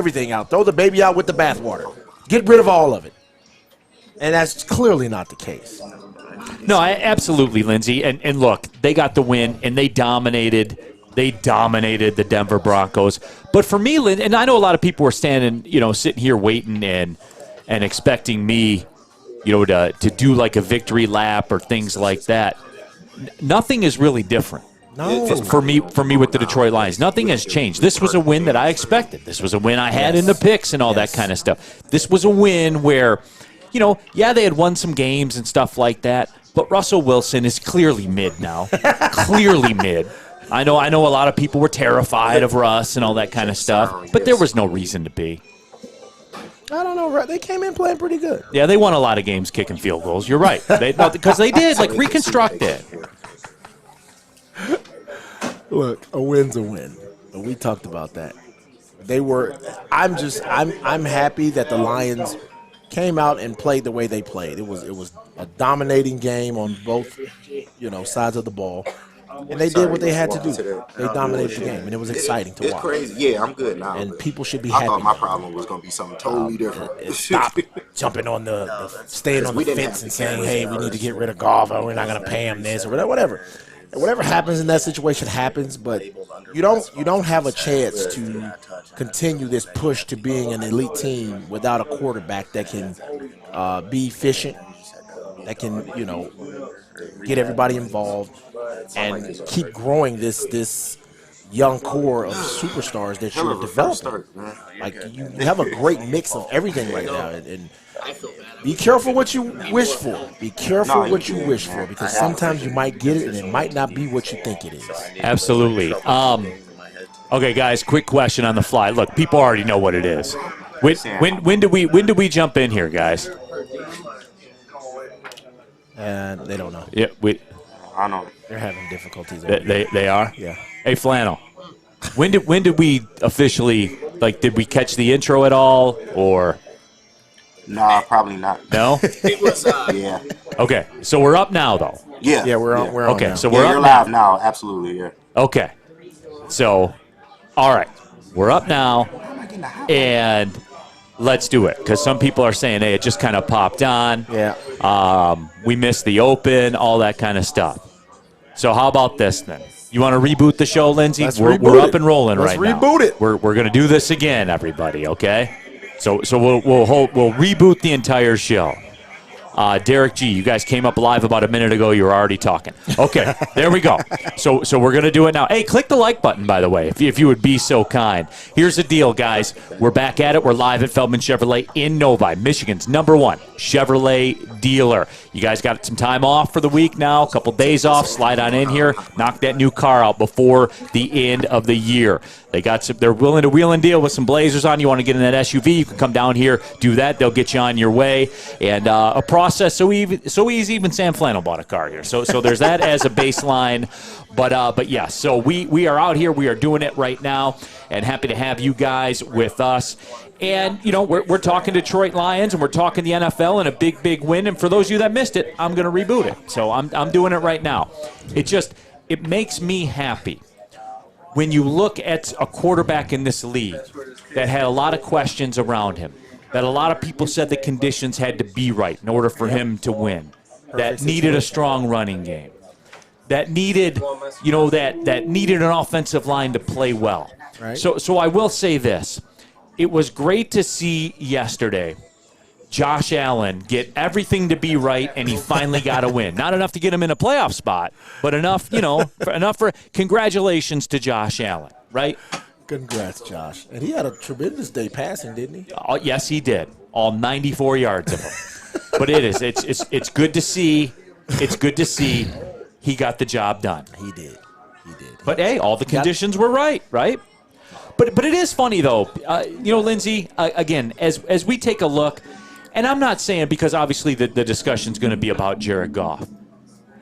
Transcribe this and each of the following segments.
everything out. Throw the baby out with the bathwater. Get rid of all of it. And that's clearly not the case. No, absolutely, Lindsay. And look, they got the win, and they dominated. They dominated the Denver Broncos. But for me, and I know a lot of people were standing, sitting here waiting and expecting me, to do like a victory lap or things like that. Nothing is really different. No. For me with the Detroit Lions, nothing has changed. This was a win that I expected. This was a win I had in the picks and all that kind of stuff. This was a win where, they had won some games and stuff like that, but Russell Wilson is clearly mid now. Clearly mid. I know a lot of people were terrified of Russ and all that kind of stuff, but there was no reason to be. I don't know. They came in playing pretty good. Yeah, they won a lot of games kicking field goals. You're right. Because they did, reconstruct it. Look, a win's a win. We talked about that. I'm happy that the Lions came out and played the way they played. It was a dominating game on both, sides of the ball. And they did what they had to do. They dominated the game, and it was exciting to watch. It's crazy. Yeah, I'm good now. And people should be happy. I thought my problem was going to be something totally different. Stop jumping on staying on the fence and saying, hey, we need to get rid of Goff, or we're not going to pay him this, or whatever. And whatever happens in that situation happens, but you don't have a chance to continue this push to being an elite team without a quarterback that can be efficient, that can, get everybody involved, and keep growing this young core of superstars that you're developing. You have a great mix of everything right now, and be careful what you wish for. Be careful what you wish for, because sometimes you might get it and it might not be what you think it is. Absolutely. Okay, guys, quick question on the fly. Look, people already know what it is. When do we jump in here, guys? And they don't know. Yeah, I know. They're having difficulties. They are? Yeah. Hey, Flannel, when did we officially, did we catch the intro at all, or? No, probably not. No? It was, yeah. Okay, so we're up now, though. Yeah. Yeah, we're on Okay, now. so we're up you're now. live now. Absolutely, yeah. Okay. So, all right. We're up now, and let's do it. Because some people are saying, hey, it just kind of popped on. Yeah. We missed the open, all that kind of stuff. So how about this, then? You want to reboot the show, Lindsay? We're up and rolling right now. Let's reboot it. We're going to do this again, everybody, okay? So we'll reboot the entire show. Derek G, you guys came up live about a minute ago. You were already talking. Okay, there we go. So we're going to do it now. Hey, click the like button, by the way, if you would be so kind. Here's the deal, guys. We're back at it. We're live at Feldman Chevrolet in Novi, Michigan's #1 Chevrolet dealer. You guys got some time off for the week now, a couple days off. Slide on in here. Knock that new car out before the end of the year. They're willing to wheel and deal with some Blazers on. You want to get in that SUV, you can come down here, do that. They'll get you on your way. And a process so easy, even Sam Flannel bought a car here. So there's that as a baseline. But yeah, so we are out here. We are doing it right now, and happy to have you guys with us. And, we're talking Detroit Lions, and we're talking the NFL and a big, big win. And for those of you that missed it, I'm going to reboot it. So I'm doing it right now. It makes me happy when you look at a quarterback in this league that had a lot of questions around him, that a lot of people said the conditions had to be right in order for him to win, that needed a strong running game, that needed, that needed an offensive line to play well. Right. So I will say this. It was great to see yesterday Josh Allen get everything to be right, and he finally got a win. Not enough to get him in a playoff spot, but enough, enough for congratulations to Josh Allen, right? Congrats, Josh. And he had a tremendous day passing, didn't he? Oh, yes, he did. All 94 yards of them. But it's good to see. It's good to see he got the job done. He did. But hey, all the conditions were right? But it is funny though. Lindsay, again, as we take a look. And I'm not saying, because obviously the discussion's going to be about Jared Goff.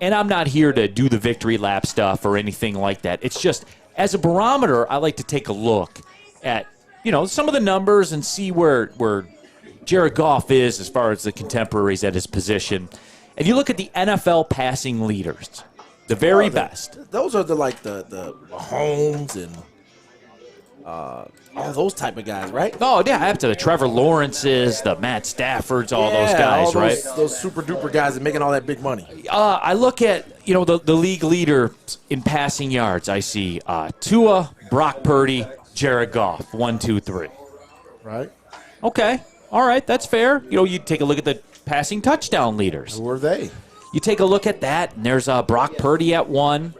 And I'm not here to do the victory lap stuff or anything like that. It's just, as a barometer, I like to take a look at, some of the numbers and see where Jared Goff is as far as the contemporaries at his position. And you look at the NFL passing leaders, the very best. Those are the Mahomes and all those type of guys, right? Oh, yeah, after the Trevor Lawrences, the Matt Staffords, all those guys, all right? Those super-duper guys that making all that big money. I look at, the league leader in passing yards. I see Tua, Brock Purdy, Jared Goff, 1, 2, 3. Right. Okay. All right, that's fair. You take a look at the passing touchdown leaders. Who are they? You take a look at that, and there's Brock Purdy at 1,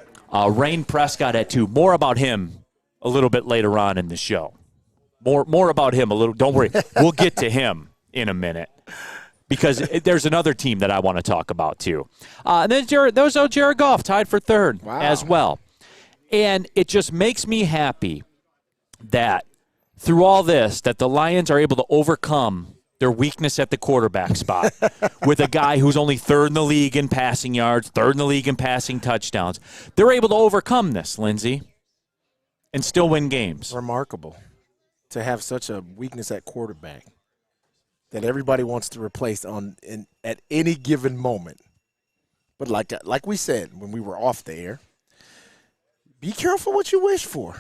Rayne Prescott at 2. More about him a little bit later on in the show. More about him a little. Don't worry. We'll get to him in a minute because there's another team that I want to talk about too. And then Jared Goff tied for 3rd as well. And it just makes me happy that through all this that the Lions are able to overcome their weakness at the quarterback spot with a guy who's only 3rd in the league in passing yards, 3rd in the league in passing touchdowns. They're able to overcome this, Lindsay, and still win games. Remarkable to have such a weakness at quarterback that everybody wants to replace at any given moment. But like we said when we were off the air, be careful what you wish for.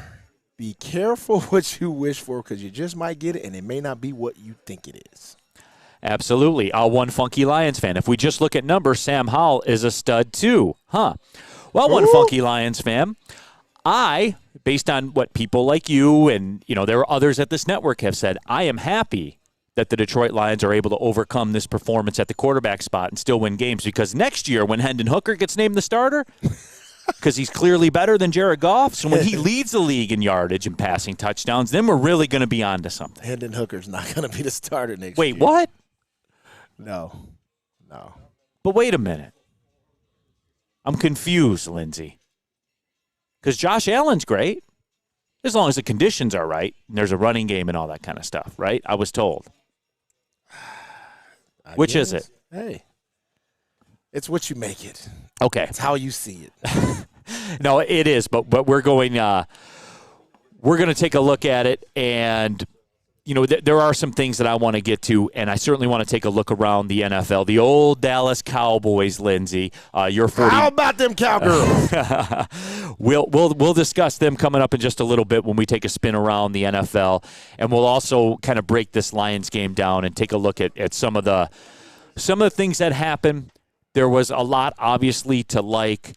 Be careful what you wish for because you just might get it, and it may not be what you think it is. Absolutely. One funky Lions fan. If we just look at numbers, Sam Howell is a stud too. Well, one funky Lions fan. Based on what people like you and, there are others at this network have said, I am happy that the Detroit Lions are able to overcome this performance at the quarterback spot and still win games because next year when Hendon Hooker gets named the starter, because he's clearly better than Jared Goff, so when he leads the league in yardage and passing touchdowns, then we're really going to be on to something. Hendon Hooker's not going to be the starter next year. Wait, what? No. But wait a minute. I'm confused, Lindsay. Because Josh Allen's great, as long as the conditions are right, and there's a running game and all that kind of stuff, right? I was told. Which is it? Hey, it's what you make it. Okay. It's how you see it. No, it is, but we're going to take a look at it, and there are some things that I want to get to, and I certainly want to take a look around the NFL. The old Dallas Cowboys, Lindsay. Your 40. How about them Cowgirls? We'll discuss them coming up in just a little bit when we take a spin around the NFL, and we'll also kind of break this Lions game down and take a look at some of the things that happened. There was a lot, obviously, to like.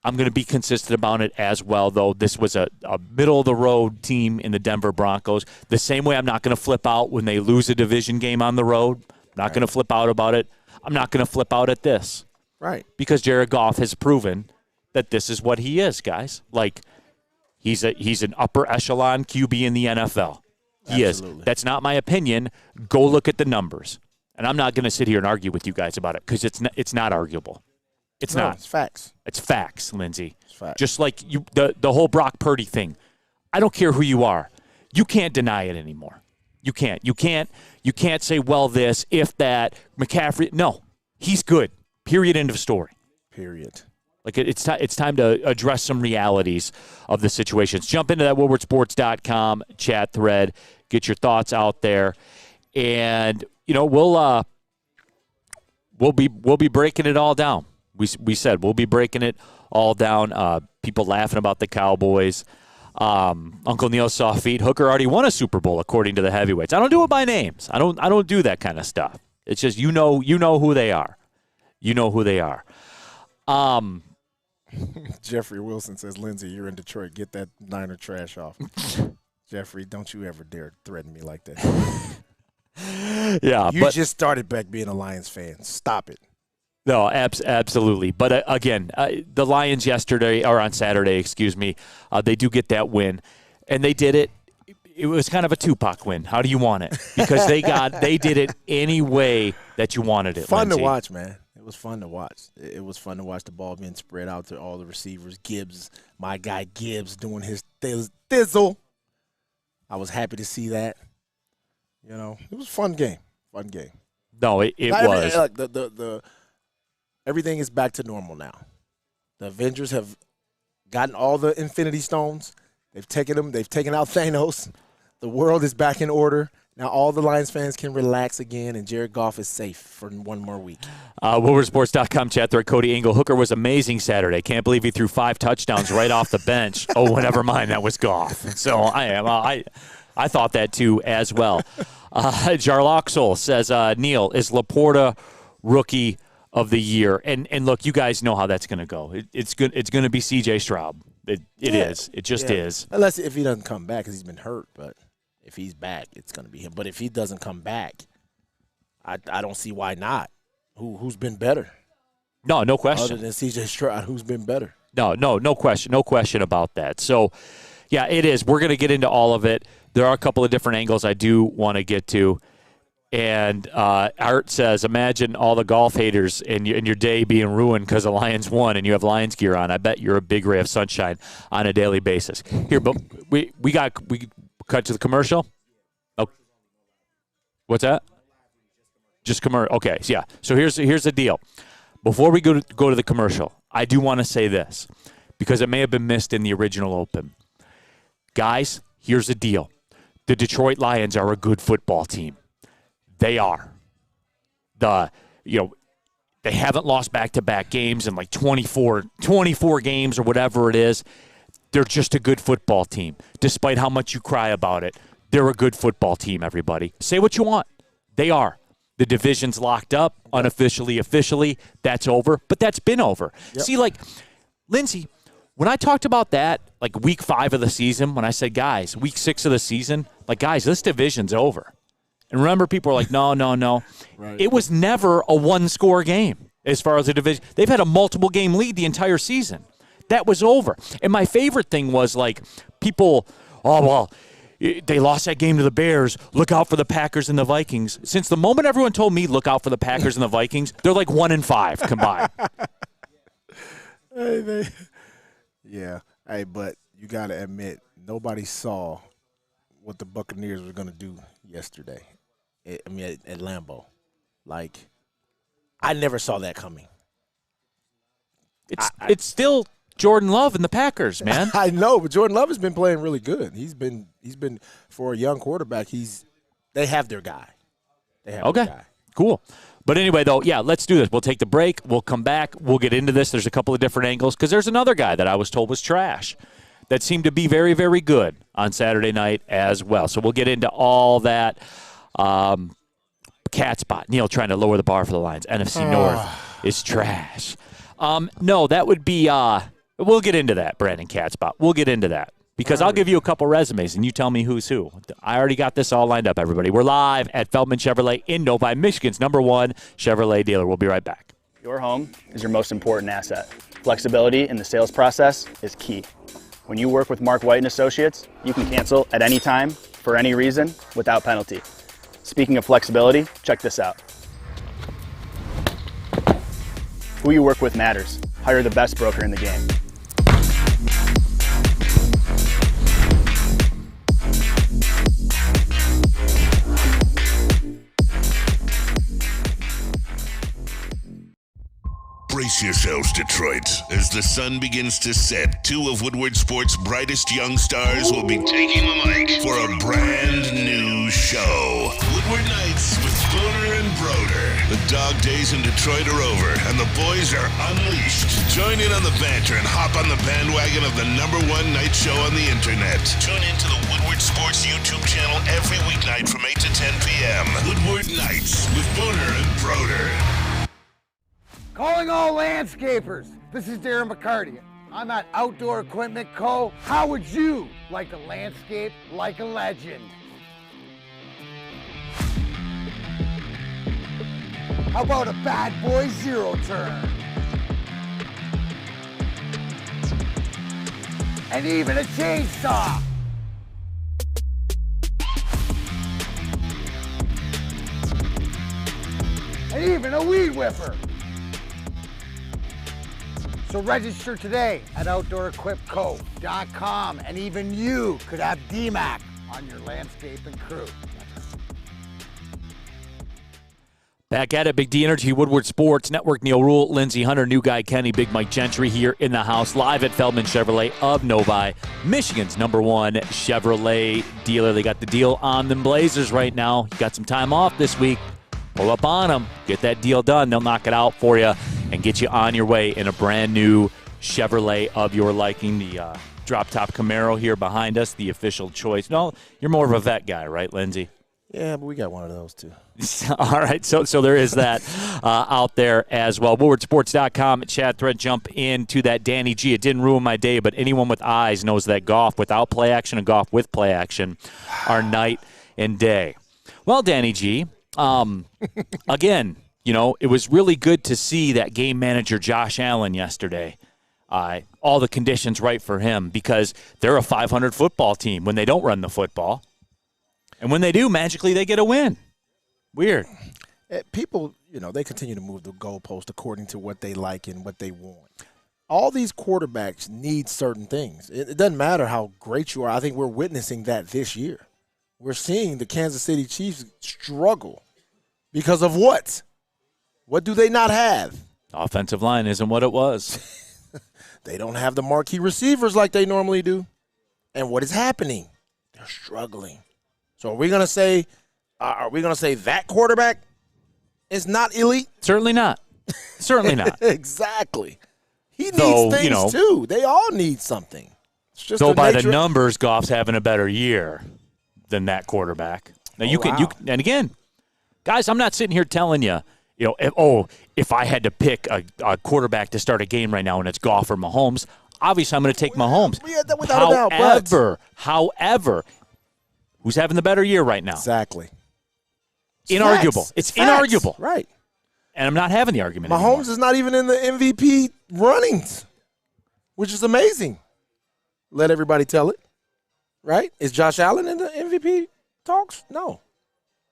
I'm going to be consistent about it as well, though. This was a middle-of-the-road team in the Denver Broncos. The same way I'm not going to flip out when they lose a division game on the road. I'm not going to flip out about it. I'm not going to flip out at this. Right. Because Jared Goff has proven that this is what he is, guys. Like, he's an upper echelon QB in the NFL. He Absolutely. is. That's not my opinion. Go look at the numbers. And I'm not going to sit here and argue with you guys about it because it's not arguable. It's not. It's facts. It's facts, Lindsay. It's facts. Just like the whole Brock Purdy thing. I don't care who you are. You can't deny it anymore. You can't. You can't say, well, this, if that, McCaffrey. No, he's good. Period. End of story. Period. Like it's time to address some realities of the situations. Jump into that woodwardsports.com chat thread. Get your thoughts out there, and we'll be breaking it all down. We said we'll be breaking it all down. People laughing about the Cowboys. Uncle Neil saw feet. Hooker already won a Super Bowl according to the heavyweights. I don't do it by names. I don't do that kind of stuff. It's just you know who they are. You know who they are. Jeffrey Wilson says, Lindsay, you're in Detroit. Get that Niner trash off. Jeffrey, don't you ever dare threaten me like that. Yeah, you just started back being a Lions fan. Stop it. No, absolutely. But again, the Lions yesterday, or on Saturday, excuse me, they do get that win, and they did it. It was kind of a Tupac win. How do you want it? Because they did it any way that you wanted it. Fun Lindsay. to watch, man. It was fun to watch. It was fun to watch the ball being spread out to all the receivers. Gibbs, my guy Gibbs, doing his thizzle. I was happy to see that. It was a fun game. Fun game. No, it was. The everything is back to normal now. The Avengers have gotten all the Infinity Stones. They've taken them. They've taken out Thanos. The world is back in order. Now all the Lions fans can relax again, and Jared Goff is safe for one more week. WoodwardSports.com chat thread. Cody Engel. Hooker was amazing Saturday. Can't believe he threw 5 touchdowns right off the bench. Oh, well, never mind. That was Goff. So I thought that too as well. Jarloxel says, Neil, is Laporta rookie of the year? And look, you guys know how that's going to go. It's going to be C.J. Stroud. It is. It just is. Unless if he doesn't come back because he's been hurt, but if he's back, it's going to be him. But if he doesn't come back, I don't see why not. Who's been better? No question. Other than C.J. Stroud, who's been better? No question about that. So, yeah, it is. We're going to get into all of it. There are a couple of different angles I do want to get to. And Art says, imagine all the golf haters and your day being ruined because the Lions won and you have Lions gear on. I bet you're a big ray of sunshine on a daily basis. Here, but we cut to the commercial. Oh, what's that? Just commercial. Okay, so yeah. So here's the deal. Before we go to the commercial, I do want to say this because it may have been missed in the original open. Guys, here's the deal. The Detroit Lions are a good football team. They are. They haven't lost back-to-back games in like 24 games or whatever it is. They're just a good football team. Despite how much you cry about it, they're a good football team, everybody. Say what you want. They are. The division's locked up, unofficially, officially. That's over, but that's been over. Yep. See, like, Lindsey, when I talked about that, like week 5 of the season, when I said, guys, week 6 of the season, like, guys, this division's over. And remember, people were like, no. Right. It was never a one-score game as far as the division. They've had a multiple-game lead the entire season. That was over. And my favorite thing was, like, people, they lost that game to the Bears. Look out for the Packers and the Vikings. Since the moment everyone told me look out for the Packers and the Vikings, they're like 1-5 combined. Yeah. Hey, but you got to admit, nobody saw what the Buccaneers were going to do yesterday. At Lambeau. Like, I never saw that coming. It's still Jordan Love and the Packers, man. I know, but Jordan Love has been playing really good. He's been for a young quarterback. They have their guy. Their guy. Cool. But anyway, though, yeah, let's do this. We'll take the break. We'll come back. We'll get into this. There's a couple of different angles because there's another guy that I was told was trash that seemed to be very, very good on Saturday night as well. So we'll get into all that. Cat spot. Neil trying to lower the bar for the Lions. NFC North is trash. No, that would be we'll get into that, Brandon Cat spot. We'll get into that because I'll give you a couple resumes and you tell me who's who. I already got this all lined up, everybody. We're live at Feldman Chevrolet in Novi, Michigan's #1 Chevrolet dealer. We'll be right back. Your home is your most important asset. Flexibility in the sales process is key. When you work with Mark White and Associates, you can cancel at any time for any reason without penalty. Speaking of flexibility, check this out. Who you work with matters. Hire the best broker in the game. Brace yourselves, Detroit. As the sun begins to set, 2 of Woodward Sports' brightest young stars will be taking the mic for a brand new show. Woodward Nights with Spooner and Broder. The dog days in Detroit are over, and the boys are unleashed. Join in on the banter and hop on the bandwagon of the #1 night show on the internet. Tune into the Woodward Sports YouTube channel every weeknight from 8 to 10 p.m. Woodward Nights with Spooner and Broder. Calling all landscapers, this is Darren McCarty. I'm at Outdoor Equipment Co. How would you like to landscape like a legend? How about a bad boy zero turn? And even a chainsaw. And even a weed whipper. So register today at OutdoorEquipCo.com, and even you could have DMAC on your landscaping crew. Back at it, Big D Energy, Woodward Sports Network. Neil Rule, Lindsey Hunter, new guy Kenny, Big Mike Gentry here in the house, live at Feldman Chevrolet of Novi, Michigan's #1 Chevrolet dealer. They got the deal on them Blazers right now. You got some time off this week. Pull up on them. Get that deal done. They'll knock it out for you and get you on your way in a brand new Chevrolet of your liking. The drop-top Camaro here behind us, the official choice. No, you're more of a vet guy, right, Lindsey? Yeah, but we got one of those, too. All right, so there is that out there as well. WoodwardSports.com chat thread. Jump into that. Danny G. It didn't ruin my day, but anyone with eyes knows that golf without play action and golf with play action are night and day. Well, Danny G., again, it was really good to see that game manager Josh Allen yesterday. All the conditions right for him because they're a 500 football team when they don't run the football. And when they do, magically they get a win. Weird. People, they continue to move the goalpost according to what they like and what they want. All these quarterbacks need certain things. It doesn't matter how great you are. I think we're witnessing that this year. We're seeing the Kansas City Chiefs struggle because of what? What do they not have? Offensive line isn't what it was. They don't have the marquee receivers like they normally do. And what is happening? They're struggling. So are we going to say that quarterback is not elite? Certainly not. Certainly not. Exactly. He needs things too. They all need something. It's just so by the numbers, Goff's having a better year than that quarterback. Now you can and again, guys, I'm not sitting here telling you, if I had to pick a quarterback to start a game right now and it's Goff or Mahomes, obviously I'm going to take Mahomes. Without a doubt. However, who's having the better year right now? Exactly. Inarguable. It's inarguable. Right. And I'm not having the argument Mahomes anymore. is not even in the MVP runnings, which is amazing. Let everybody tell it. Right? Is Josh Allen in the MVP talks? No.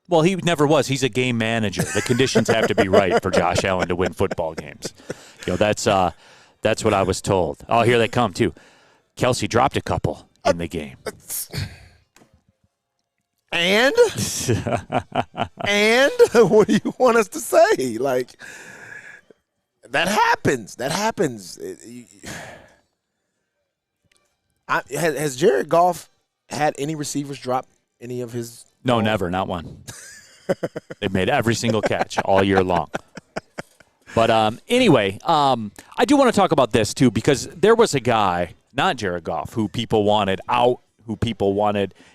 Well, he never was. He's a game manager. The conditions have to be right for Josh Allen to win football games. That's what I was told. Oh, here they come, too. Kelsey dropped a couple in the game. And what do you want us to say? Like, that happens. Has Jared Goff had any receivers drop any of his? No, never, not one. They've made every single catch all year long. But anyway, I do want to talk about this too because there was a guy, not Jared Goff, who people wanted out,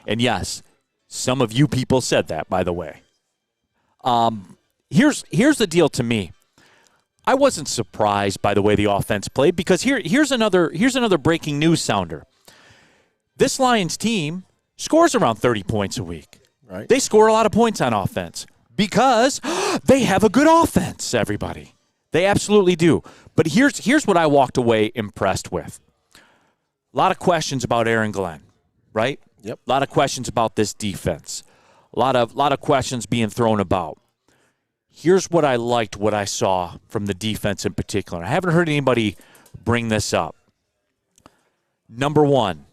and yes. Some of you people said that, by the way. Here's the deal to me. I wasn't surprised by the way the offense played because here's another breaking news sounder. This Lions team scores around 30 points a week. Right. They score a lot of points on offense because they have a good offense, everybody. They absolutely do. But here's what I walked away impressed with. A lot of questions about Aaron Glenn, right? Yep. A lot of questions about this defense. A lot of questions being thrown about. Here's what I liked, what I saw from the defense in particular. I haven't heard anybody bring this up. Number one,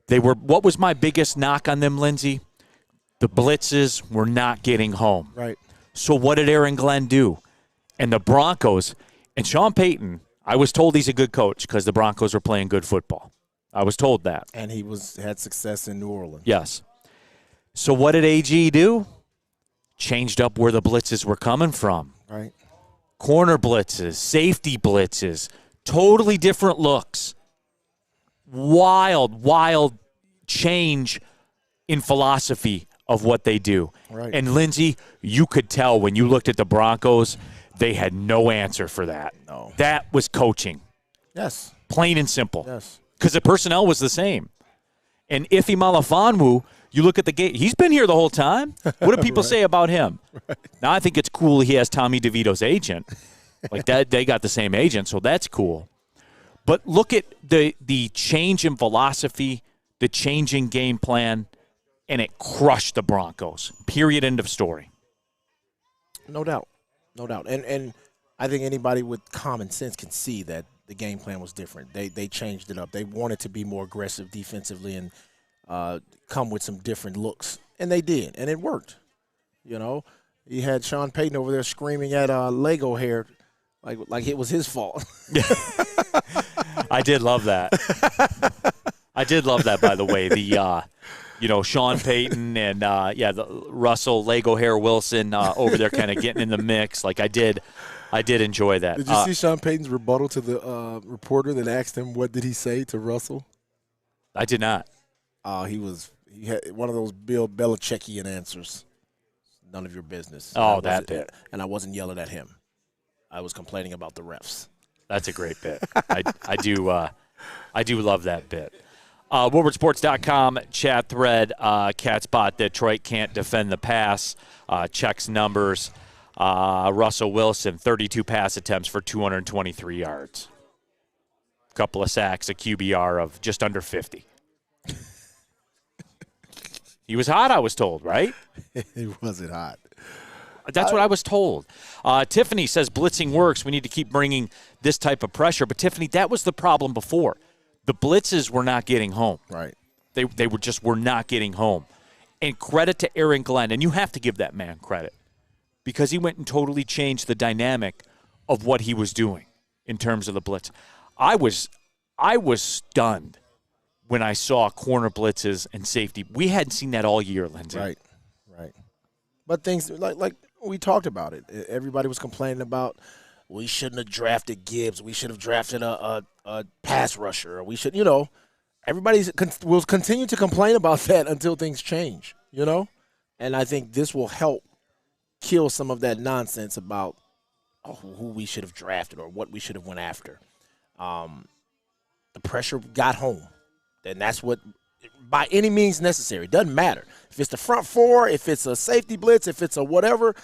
what was my biggest knock on them, Lindsey? The blitzes were not getting home. Right. So what did Aaron Glenn do? And the Broncos, and Sean Payton, I was told he's a good coach because the Broncos were playing good football. I was told that. And he had success in New Orleans. Yes. So what did AG do? Changed up where the blitzes were coming from. Right. Corner blitzes, safety blitzes, totally different looks. Wild change in philosophy of what they do. Right. And Lindsey, you could tell when you looked at the Broncos, they had no answer for that. No. That was coaching. Yes. Plain and simple. Yes. Because the personnel was the same. And Ife Malifonwu, you look at the game, he's been here the whole time. What do people say about him? Right. Now I think it's cool he has Tommy DeVito's agent. Like that, they got the same agent, so that's cool. But look at the change in philosophy, the change in game plan, and it crushed the Broncos. Period, end of story. No doubt. And I think anybody with common sense can see that the game plan was different. They changed it up. They wanted to be more aggressive defensively and come with some different looks, and they did, and it worked. He had Sean Payton over there screaming at Lego hair like it was his fault. I did love that. I did love that, by the way. The Sean Payton and the Russell Lego hair Wilson over there kind of getting in the mix. Like I did enjoy that. Did you see Sean Payton's rebuttal to the reporter that asked him what did he say to Russell? I did not. He had one of those Bill Belichickian answers. None of your business. Oh, that bit. And I wasn't yelling at him. I was complaining about the refs. That's a great bit. I do love that bit. WoodwardSports.com chat thread. Catspot Detroit can't defend the pass. Checks numbers. Russell Wilson, 32 pass attempts for 223 yards. Couple of sacks, a QBR of just under 50. He was hot, I was told, right? He wasn't hot. That's what I was told. Tiffany says blitzing works. We need to keep bringing this type of pressure. But, Tiffany, that was the problem before. The blitzes were not getting home. Right. They were not getting home. And credit to Aaron Glenn, and you have to give that man credit, because he went and totally changed the dynamic of what he was doing in terms of the blitz. I was stunned when I saw corner blitzes and safety. We hadn't seen that all year, Lindsay. Right. But things like we talked about it. Everybody was complaining about we shouldn't have drafted Gibbs. We should have drafted a pass rusher. Or we should, everybody will continue to complain about that until things change, And I think this will help kill some of that nonsense about who we should have drafted or what we should have went after. The pressure got home, and that's what, by any means necessary. Doesn't matter if it's the front four, if it's a safety blitz, if it's a whatever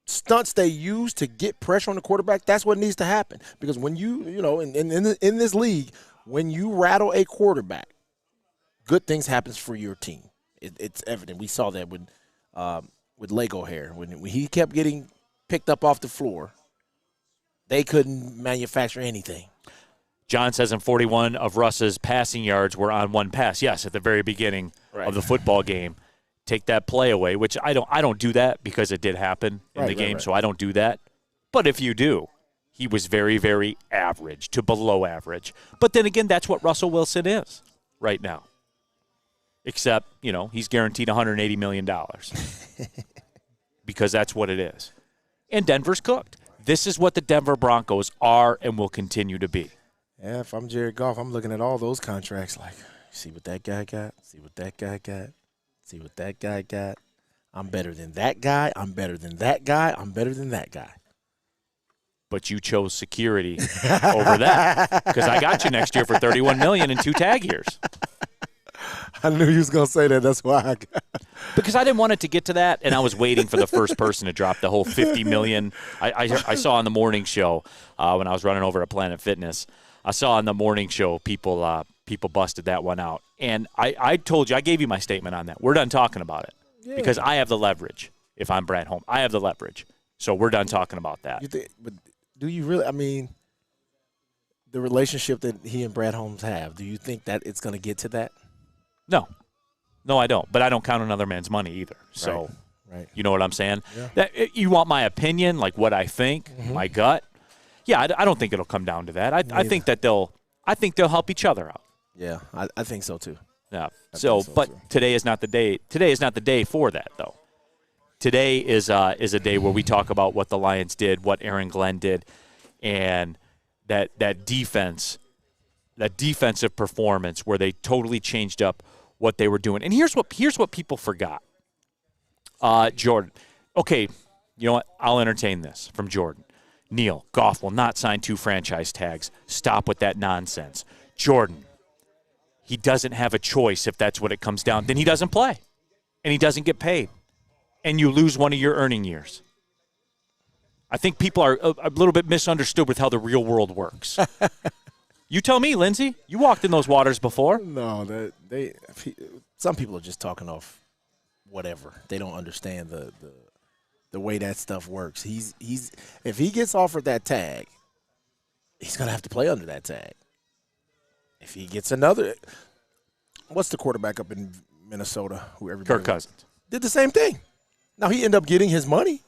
stunts they use to get pressure on the quarterback. That's what needs to happen, because when in this league, when you rattle a quarterback, good things happens for your team. It's evident. We saw that with Lego hair when he kept getting picked up off the floor. They couldn't manufacture anything. John says in 41 of Russ's passing yards were on one pass. Yes, at the very beginning of the football game. Take that play away, which I don't do that because it did happen in the game, so I don't do that. But if you do, he was very, very average to below average. But then again, that's what Russell Wilson is right now. Except, he's guaranteed $180 million because that's what it is. And Denver's cooked. This is what the Denver Broncos are and will continue to be. Yeah, if I'm Jared Goff, I'm looking at all those contracts like, see what that guy got, see what that guy got, see what that guy got. I'm better than that guy, I'm better than that guy, I'm better than that guy. But you chose security over that because I got you next year for $31 million in 2 tag years. I knew you was going to say that. That's why I got. Because I didn't want it to get to that, and I was waiting for the first person to drop the whole $50 million. I saw on the morning show when I was running over at Planet Fitness, I saw on the morning show people busted that one out. And I told you, I gave you my statement on that. We're done talking about it because I have the leverage. If I'm Brad Holmes, I have the leverage. So we're done talking about that. But do you really, the relationship that he and Brad Holmes have, do you think that it's going to get to that? No, I don't. But I don't count another man's money either. So, right. You know what I'm saying? Yeah. You want my opinion, like what I think, my gut? Yeah, I don't think it'll come down to that. I think that they'll help each other out. Yeah, I think so too. Yeah. But today is not the day. Today is not the day for that, though. Today is a day where we talk about what the Lions did, what Aaron Glenn did, and that defense, that defensive performance where they totally changed up what they were doing. And here's what people forgot. Jordan. Okay, you know what? I'll entertain this from Jordan. Neil, Goff will not sign 2 franchise tags. Stop with that nonsense. Jordan, he doesn't have a choice if that's what it comes down. Then he doesn't play, and he doesn't get paid, and you lose one of your earning years. I think people are a little bit misunderstood with how the real world works. You tell me, Lindsay. You walked in those waters before. No, some people are just talking off whatever. They don't understand the way that stuff works. He's if he gets offered that tag, he's gonna have to play under that tag. If he gets another, what's the quarterback up in Minnesota? Kirk Cousins did the same thing. Now he ended up getting his money,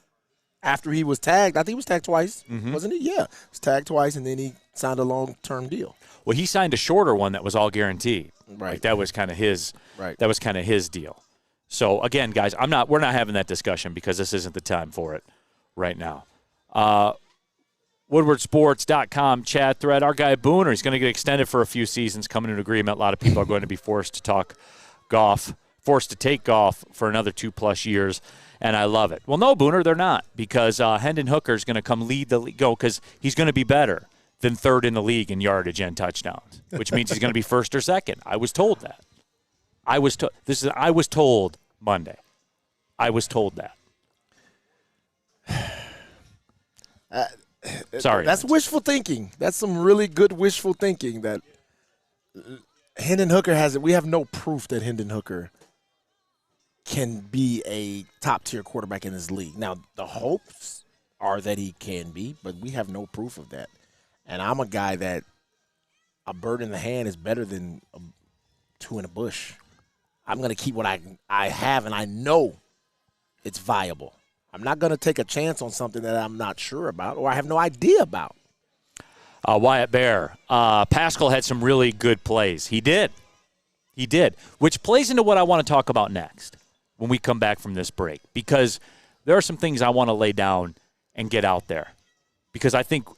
After he was tagged, I think he was tagged twice, Mm-hmm. wasn't he? Yeah, he was tagged twice, and then he signed a long-term deal. Well, he signed a shorter one that was all guaranteed. Right. Like that was kind of his. Right. That was kind of his deal. So again, guys, we're not having that discussion because this isn't the time for it right now. WoodwardSports.com chat thread. Our guy Booner, he's going to get extended for a few seasons. Coming to an agreement. A lot of people are going to be forced to talk golf, forced to take golf for another 2+ years. And I love it. Well, no, Booner, they're not, because Hendon Hooker is going to come lead the league, because he's going to be better than third in the league in yardage and touchdowns, which means he's going to be first or second. I was told that. I was told Monday. I was told that. Sorry. That's wishful thinking. That's some really good wishful thinking that Hendon Hooker has. We have no proof that Hendon Hooker can be a top-tier quarterback in this league. Now, the hopes are that he can be, but we have no proof of that. And I'm a guy that a bird in the hand is better than two in a bush. I'm going to keep what I have, and I know it's viable. I'm not going to take a chance on something that I'm not sure about or I have no idea about. Wyatt Bear. Pascal had some really good plays. He did, which plays into what I want to talk about next when we come back from this break, because there are some things I want to lay down and get out there, because I think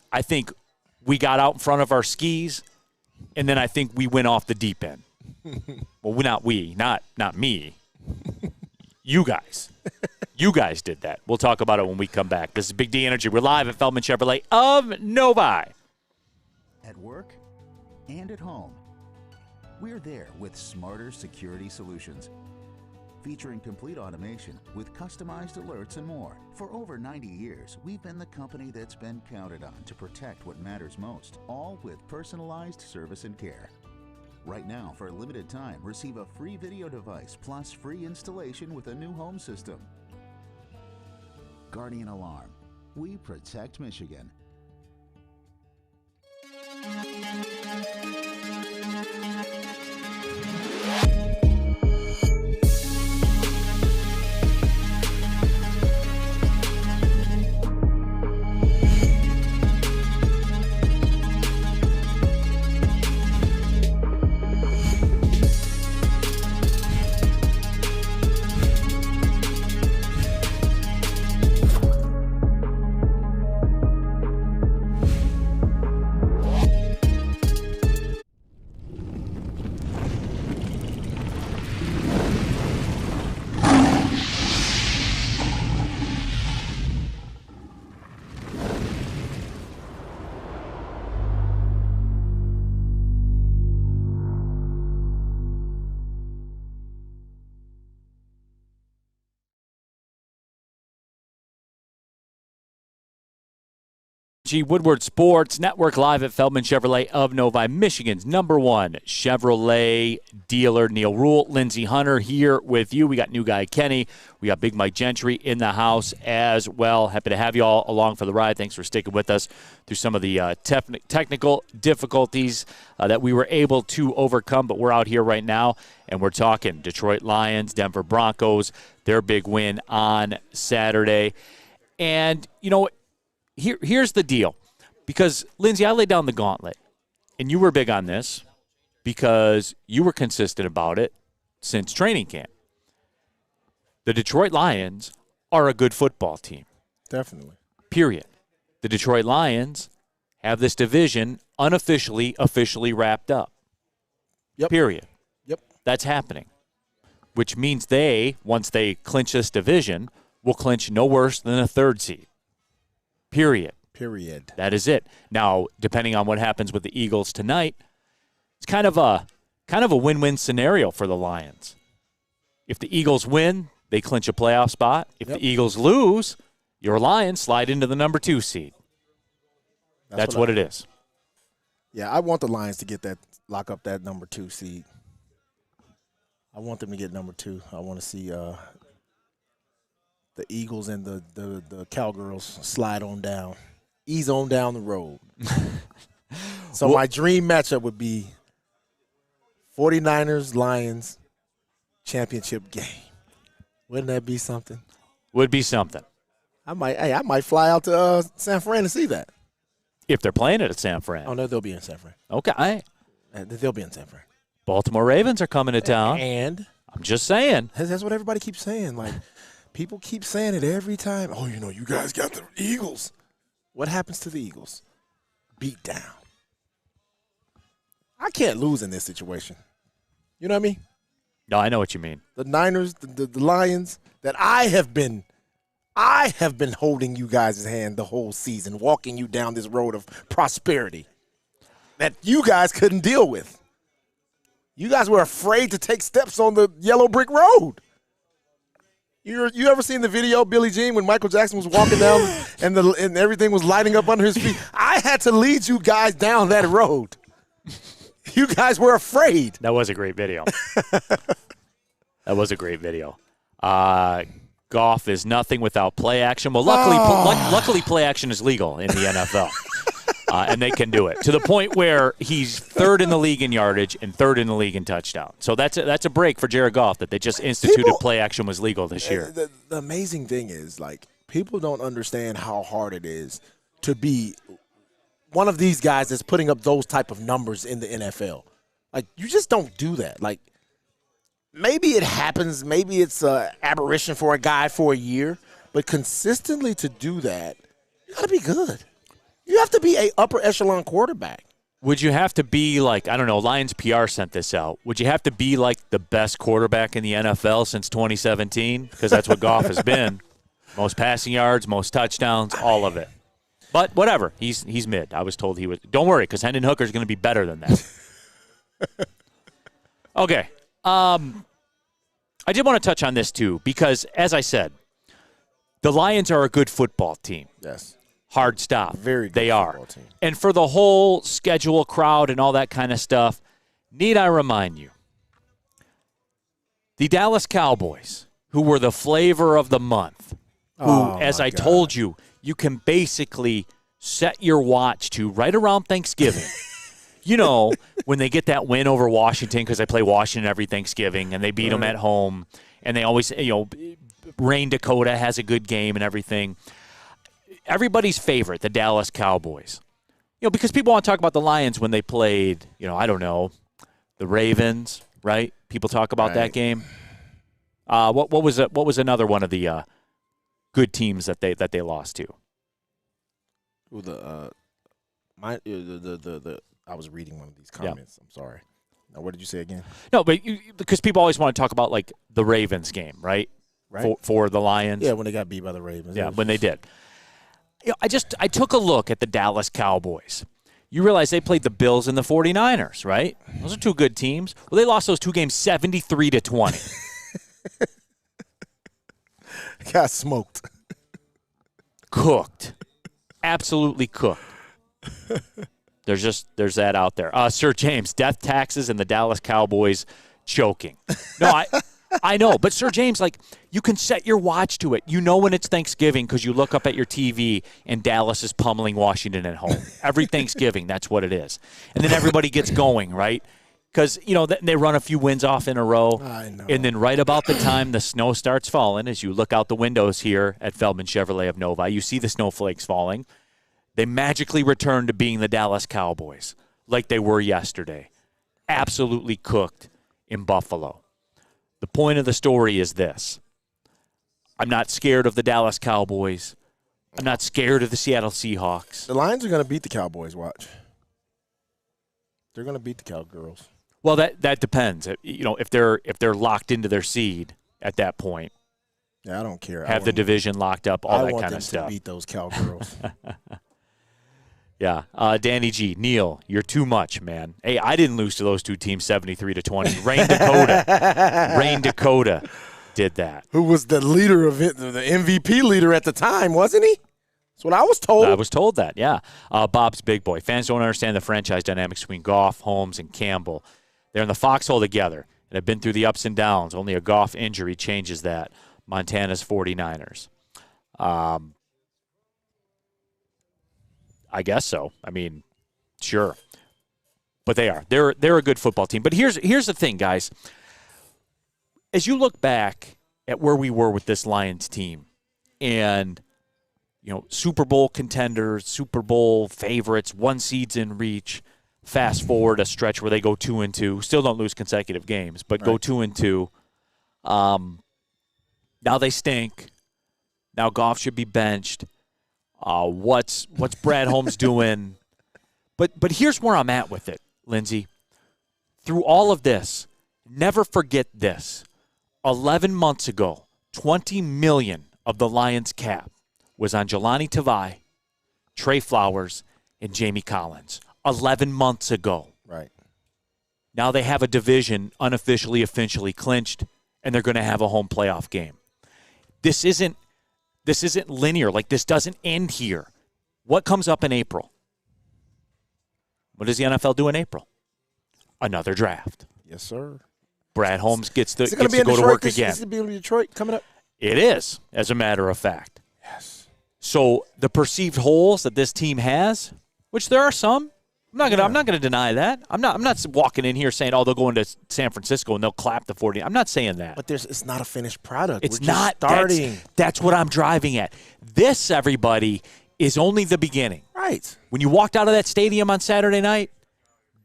we got out in front of our skis, and then I think we went off the deep end. Well, not me. You guys. You guys did that. We'll talk about it when we come back. This is Big D Energy. We're live at Feldman Chevrolet of Novi. At work and at home, we're there with smarter security solutions. Featuring complete automation with customized alerts and more. For over 90 years, we've been the company that's been counted on to protect what matters most, all with personalized service and care. Right now, for a limited time, receive a free video device plus free installation with a new home system. Guardian Alarm. We protect Michigan. Woodward Sports Network, live at Feldman Chevrolet of Novi, Michigan's #1 Chevrolet dealer. Neil Rule, Lindsey Hunter here with you. We got new guy Kenny. We got Big Mike Gentry in the house as well. Happy to have you all along for the ride. Thanks for sticking with us through some of the technical difficulties that we were able to overcome. But we're out here right now, and we're talking Detroit Lions, Denver Broncos, their big win on Saturday. And, you know, Here's the deal, because, Lindsay, I laid down the gauntlet, and you were big on this because you were consistent about it since training camp. The Detroit Lions are a good football team. Definitely. Period. The Detroit Lions have this division officially wrapped up. Yep. Period. Yep. That's happening, which means once they clinch this division, will clinch no worse than a 3rd seed. Period. That is it. Now, depending on what happens with the Eagles tonight, it's kind of a win-win scenario for the Lions. If the Eagles win, they clinch a playoff spot. If the Eagles lose, your Lions slide into the number 2 seed. That's what it is. Yeah, I want the Lions to lock up that number 2 seed. I want them to get number 2. I want to see the Eagles and the Cowgirls slide on down, ease on down the road. So my dream matchup would be 49ers-Lions championship game. Wouldn't that be something? Would be something. I might fly out to San Fran to see that. If they're playing it at San Fran. Oh, no, they'll be in San Fran. Okay. They'll be in San Fran. Baltimore Ravens are coming to town. And I'm just saying. that's what everybody keeps saying. Like, people keep saying it every time. Oh, you guys got the Eagles. What happens to the Eagles? Beat down. I can't lose in this situation. You know what I mean? No, I know what you mean. The Niners, the Lions, that I have been holding you guys' hand the whole season, walking you down this road of prosperity that you guys couldn't deal with. You guys were afraid to take steps on the yellow brick road. You ever seen the video, Billie Jean, when Michael Jackson was walking down and everything was lighting up under his feet? I had to lead you guys down that road. You guys were afraid. That was a great video. That was a great video. Goff is nothing without play action. Well, luckily play action is legal in the NFL. And they can do it to the point where he's third in the league in yardage and third in the league in touchdown. So that's a break for Jared Goff that they just instituted play action was legal this year. The amazing thing is, like, people don't understand how hard it is to be one of these guys that's putting up those type of numbers in the NFL. Like, you just don't do that. Like, maybe it happens. Maybe it's an aberration for a guy for a year. But consistently to do that, you got to be good. You have to be a upper echelon quarterback. Would you have to be like, I don't know, Lions PR sent this out. Would you have to be like the best quarterback in the NFL since 2017? Because that's what Goff has been. Most passing yards, most touchdowns, all of it. But whatever, he's mid. I was told he was. Don't worry, because Hendon Hooker's going to be better than that. Okay. I did want to touch on this too, because as I said, the Lions are a good football team. Yes. Hard stop. Very good. They are. Team. And for the whole schedule crowd and all that kind of stuff, need I remind you, the Dallas Cowboys, who were the flavor of the month, who, as I told you, you can basically set your watch to right around Thanksgiving. You know, when they get that win over Washington, because they play Washington every Thanksgiving, and they beat them at home, and they always, Rain Dakota has a good game and everything. Everybody's favorite, the Dallas Cowboys. Because people want to talk about the Lions when they played, I don't know, the Ravens, right? People talk about that game. What was another one of the good teams that they lost to? I was reading one of these comments. I'm sorry. Now, what did you say again? No, but because people always want to talk about like the Ravens game, right? For the Lions. Yeah, when they got beat by the Ravens. Yeah, when they did. I took a look at the Dallas Cowboys. You realize they played the Bills and the 49ers, right? Those are two good teams. Well, they lost those two games 73-20. Got smoked. Cooked. Absolutely cooked. There's that out there. Sir James, death taxes and the Dallas Cowboys choking. No, I know, but Sir James, like, you can set your watch to it. You know when it's Thanksgiving because you look up at your TV and Dallas is pummeling Washington at home. Every Thanksgiving, that's what it is. And then everybody gets going, right? Because, they run a few wins off in a row. I know. And then right about the time the snow starts falling, as you look out the windows here at Feldman Chevrolet of Novi, you see the snowflakes falling. They magically return to being the Dallas Cowboys like they were yesterday. Absolutely cooked in Buffalo. The point of the story is this. I'm not scared of the Dallas Cowboys. I'm not scared of the Seattle Seahawks. The Lions are going to beat the Cowboys, watch. They're going to beat the Cowgirls. Well, that depends. If they're locked into their seed at that point. Yeah, I don't care. Have the division locked up, all that kind of stuff. I want them to beat those Cowgirls. Yeah. Danny G, Neil, you're too much, man. Hey, I didn't lose to those two teams 73-20. Rain Dakota did that. Who was the leader of it, the MVP leader at the time, wasn't he? That's what I was told. I was told that, yeah. Bob's Big Boy. Fans don't understand the franchise dynamics between Goff, Holmes, and Campbell. They're in the foxhole together and have been through the ups and downs. Only a Goff injury changes that. Montana's 49ers. I guess so. I mean, sure. But they are. They're a good football team. But here's the thing, guys. As you look back at where we were with this Lions team, and Super Bowl contenders, Super Bowl favorites, 1 seeds in reach. Fast forward a stretch where they go 2-2, still don't lose consecutive games, but go 2-2. Now they stink. Now Goff should be benched. What's Brad Holmes doing? But here's where I'm at with it, Lindsay. Through all of this, never forget this. 11 months ago, $20 million of the Lions' cap was on Jelani Tavai, Trey Flowers, and Jamie Collins. 11 months ago. Right. Now they have a division unofficially, officially clinched, and they're going to have a home playoff game. This isn't linear. Like, this doesn't end here. What comes up in April? What does the NFL do in April? Another draft. Yes, sir. Brad Holmes gets to go Detroit? to work again. Is it going to be in Detroit coming up? It is, as a matter of fact. Yes. So the perceived holes that this team has, which there are some, I'm not gonna deny that. I'm not walking in here saying, they'll go into San Francisco and they'll clap the 40. I'm not saying that. But it's not a finished product. It's We're not just starting. That's what I'm driving at. This, everybody, is only the beginning. Right. When you walked out of that stadium on Saturday night,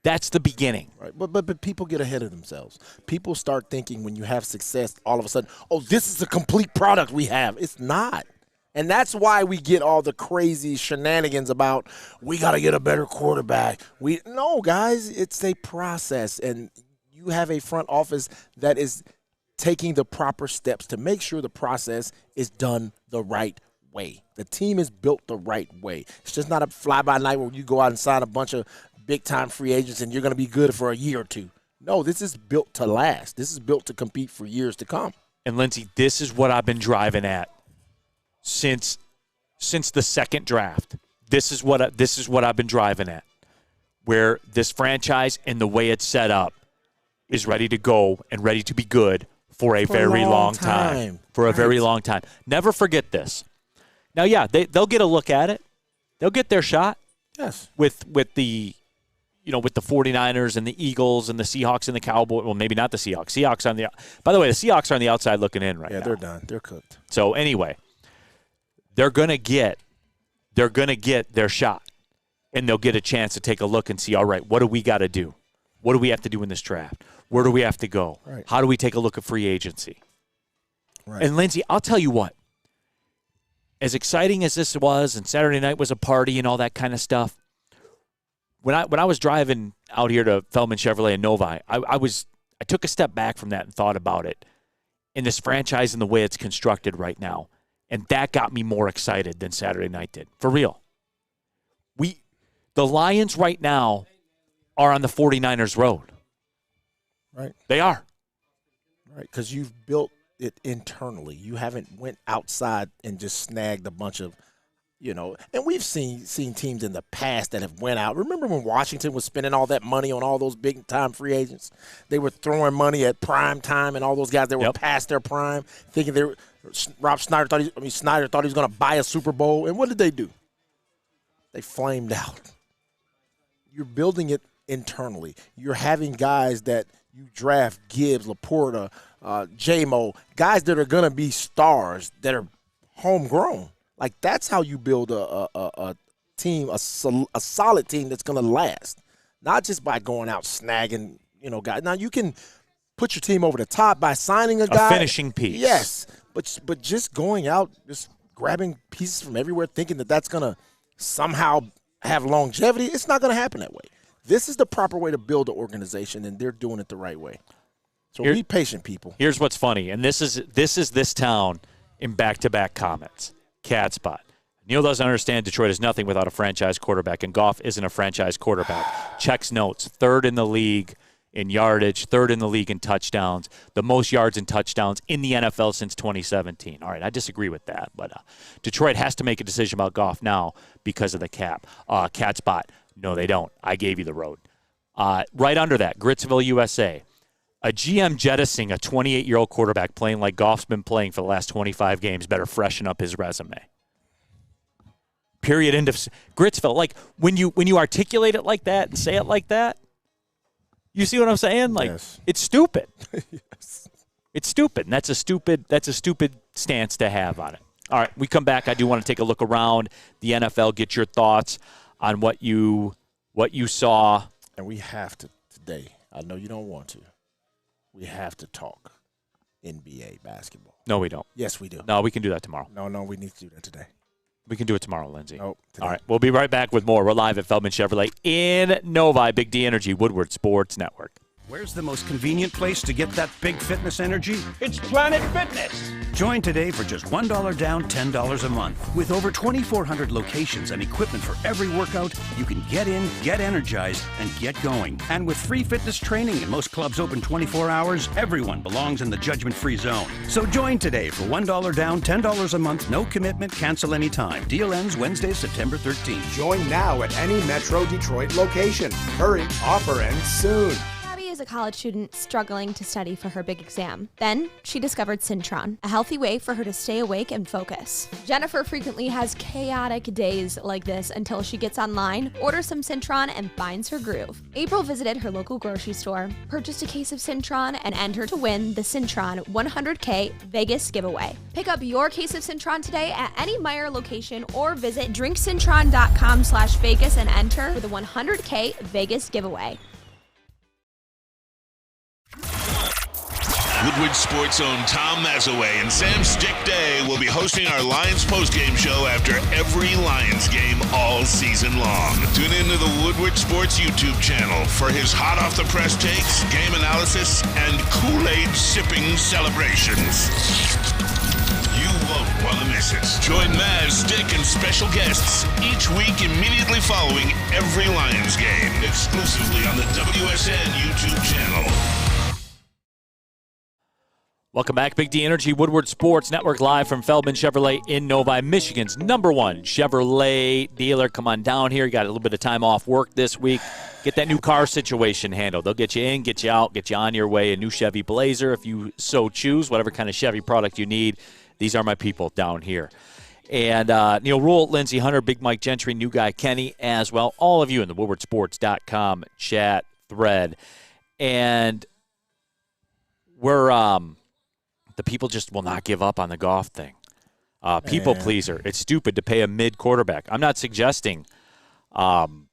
that's the beginning. Right. But people get ahead of themselves. People start thinking when you have success, all of a sudden, this is the complete product we have. It's not. And that's why we get all the crazy shenanigans about we got to get a better quarterback. No, guys, it's a process. And you have a front office that is taking the proper steps to make sure the process is done the right way. The team is built the right way. It's just not a fly-by-night where you go out and sign a bunch of big-time free agents and you're going to be good for a year or two. No, this is built to last. This is built to compete for years to come. And, Lindsay, this is what I've been driving at since the second draft. This is what I've been driving at, where this franchise and the way it's set up is ready to go and ready to be good for a very long time. For a very long time. Never forget this. Now, yeah, they'll get a look at it. They'll get their shot. Yes. With the 49ers and the Eagles and the Seahawks and the Cowboys. Well, maybe not the Seahawks. By the way, the Seahawks are on the outside looking in right now. Yeah, they're done. They're cooked. So anyway, they're gonna get their shot, and they'll get a chance to take a look and see, all right, what do we got to do? What do we have to do in this draft? Where do we have to go? Right. How do we take a look at free agency? Right. And Lindsay, I'll tell you what, as exciting as this was, and Saturday night was a party and all that kind of stuff, when I was driving out here to Feldman Chevrolet in Novi, I took a step back from that and thought about it, in this franchise and the way it's constructed right now. And that got me more excited than Saturday night did. For real. The Lions right now are on the 49ers road. Right. They are. Right, because you've built it internally. You haven't went outside and just snagged a bunch of, and we've seen teams in the past that have went out. Remember when Washington was spending all that money on all those big-time free agents? They were throwing money at prime time, and all those guys that were past their prime, thinking they were – Snyder thought he was going to buy a Super Bowl, and what did they do? They flamed out. You're building it internally. You're having guys that you draft, Gibbs, Laporta, J-Mo, guys that are going to be stars that are homegrown. Like, that's how you build a team, a solid team that's going to last, not just by going out snagging, guys. Now, you can put your team over the top by signing a guy. A finishing piece. Yes. But just going out, just grabbing pieces from everywhere, thinking that that's going to somehow have longevity, it's not going to happen that way. This is the proper way to build an organization, and they're doing it the right way. So be patient, people. Here's what's funny, and this is this town in back-to-back comments. Cat spot. Neil doesn't understand Detroit is nothing without a franchise quarterback, and Goff isn't a franchise quarterback. Checks notes, 3rd in the league in yardage, 3rd in the league in touchdowns, the most yards and touchdowns in the NFL since 2017. All right, I disagree with that, but Detroit has to make a decision about Goff now because of the cap. Cat spot, no, they don't. I gave you the road. Right under that, Gritsville, USA. A GM jettisoning a 28-year-old quarterback playing like Goff's been playing for the last 25 games better freshen up his resume. Period. End of Gritsville. Like, when you articulate it like that and say it like that, you see what I'm saying? Like, yes. It's stupid. Yes. It's stupid. And that's a stupid stance to have on it. All right, we come back. I do want to take a look around the NFL, get your thoughts on what you saw. And we have to today. I know you don't want to. We have to talk NBA basketball. No, we don't. Yes, we do. No, we can do that tomorrow. No, we need to do that today. We can do it tomorrow, Lindsay. Nope. Today. All right, we'll be right back with more. We're live at Feldman Chevrolet in Novi, Big D Energy, Woodward Sports Network. Where's the most convenient place to get that big fitness energy? It's Planet Fitness. Join today for just $1 down, $10 a month. With over 2,400 locations and equipment for every workout, you can get in, get energized, and get going. And with free fitness training and most clubs open 24 hours, everyone belongs in the judgment-free zone. So join today for $1 down, $10 a month, no commitment, cancel anytime. Deal ends Wednesday, September 13th. Join now at any Metro Detroit location. Hurry, offer ends soon. Is a college student struggling to study for her big exam. Then she discovered Syntron, a healthy way for her to stay awake and focus. Jennifer frequently has chaotic days like this until she gets online, orders some Syntron, and finds her groove. April visited her local grocery store, purchased a case of Syntron, and entered to win the Syntron 100K Vegas giveaway. Pick up your case of Syntron today at any Meijer location or visit drinksyntron.com/Vegas and enter for the 100K Vegas giveaway. Woodward Sports' own Tom Mazaway and Sam Stick Day will be hosting our Lions postgame show after every Lions game all season long. Tune into the Woodward Sports YouTube channel for his hot-off-the-press takes, game analysis, and Kool-Aid sipping celebrations. You won't want to miss it. Join Maz, Stick, and special guests each week immediately following every Lions game, exclusively on the WSN YouTube channel. Welcome back, Big D Energy, Woodward Sports Network, live from Feldman Chevrolet in Novi, Michigan's #1 Chevrolet dealer. Come on down here. You got a little bit of time off work this week. Get that new car situation handled. They'll get you in, get you out, get you on your way. A new Chevy Blazer, if you so choose, whatever kind of Chevy product you need. These are my people down here. And Neil Rule, Lindsey Hunter, Big Mike Gentry, new guy Kenny as well. All of you in the WoodwardSports.com chat thread. And we're the people just will not give up on the goff thing. People pleaser. It's stupid to pay a mid quarterback. I'm not suggesting. I'm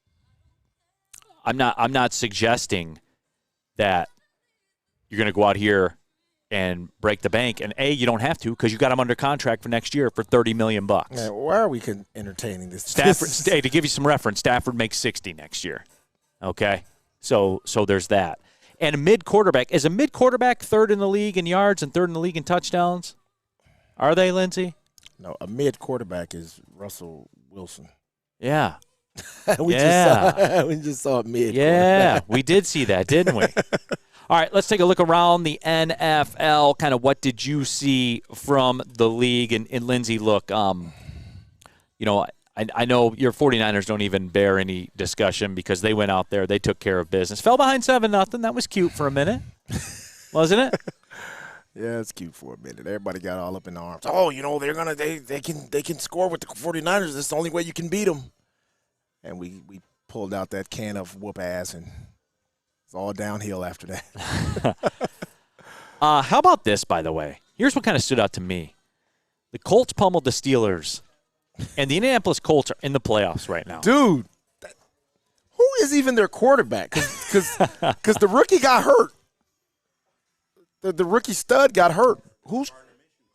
not suggesting that you're going to go out here and break the bank. And you don't have to because you got him under contract for next year for $30 million. Man, why are we entertaining this? Stafford. Hey, to give you some reference, Stafford makes $60 next year. Okay, so there's that. And a mid quarterback is a mid quarterback third in the league in yards and third in the league in touchdowns. Are they, Lindsey? No, a mid quarterback is Russell Wilson. Yeah. we just saw a mid. Yeah, we did see that, didn't we? All right, let's take a look around the NFL. Kind of what did you see from the league? And Lindsey, look, I know your 49ers don't even bear any discussion because they went out there, they took care of business. Fell behind 7-0. That was cute for a minute, wasn't it? Yeah, it's cute for a minute. Everybody got all up in arms. Oh, they can score with the 49ers. That's the only way you can beat them. And we pulled out that can of whoop ass, and it's all downhill after that. How about this, by the way? Here's what kind of stood out to me. The Colts pummeled the Steelers. And the Indianapolis Colts are in the playoffs right now. Dude, who is even their quarterback? Because the rookie got hurt. The rookie stud got hurt. Who's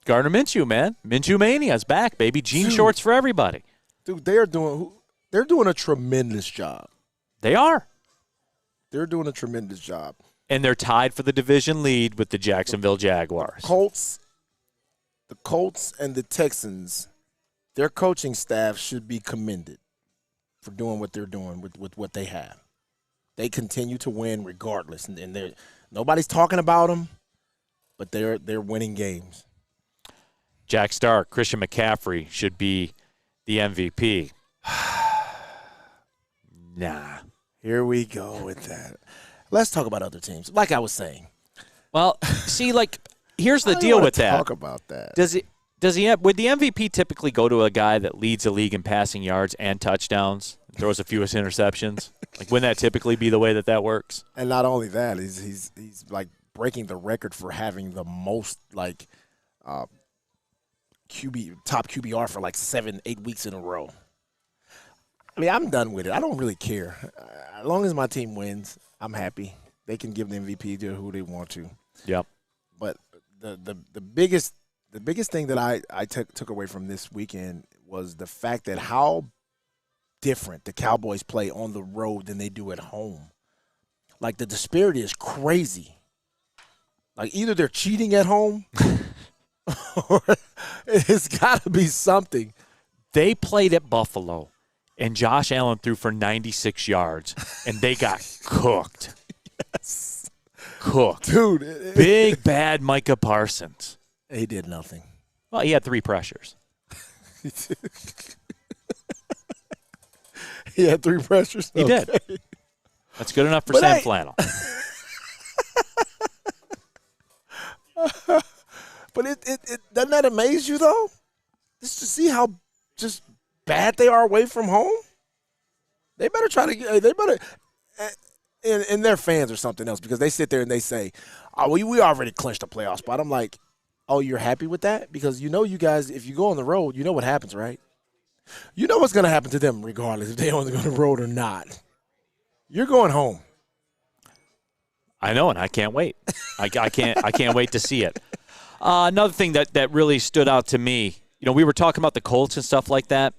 Gardner Minshew, man. Minshew Mania's back, baby. Jean shorts for everybody. Dude, they're doing a tremendous job. They are. They're doing a tremendous job. And they're tied for the division lead with the Jacksonville Jaguars. The Colts and the Texans, their coaching staff should be commended for doing what they're doing with what they have. They continue to win regardless, and nobody's talking about them, but they're winning games. Jack Stark, Christian McCaffrey should be the MVP. Nah. Here we go with that. Let's talk about other teams. Like I was saying. Well, see, here's the deal with that. Talk about that. Would the MVP typically go to a guy that leads the league in passing yards and touchdowns, throws a few interceptions? Wouldn't that typically be the way that works? And not only that, he's breaking the record for having the most top QBR for like 7-8 weeks in a row. I mean, I'm done with it. I don't really care. As long as my team wins, I'm happy. They can give the MVP to who they want to. Yep. But the biggest thing that I took away from this weekend was the fact that how different the Cowboys play on the road than they do at home. Like, the disparity is crazy. Like, either they're cheating at home or it's got to be something. They played at Buffalo, and Josh Allen threw for 96 yards, and they got cooked. Yes. Cooked. Dude. Big, bad Micah Parsons. He did nothing. Well, he had 3 pressures. He had 3 pressures? He did. That's good enough for Sam Flannel. But it doesn't that amaze you, though? Just to see how just bad they are away from home? They better and their fans or something else, because they sit there and they say, oh, we already clinched a playoff spot. I'm like, oh, you're happy with that? Because you guys, if you go on the road, you know what happens, right? You know what's going to happen to them regardless if they on the road or not. You're going home. I know, and I can't wait. I can't wait to see it. Another thing that really stood out to me, we were talking about the Colts and stuff like that.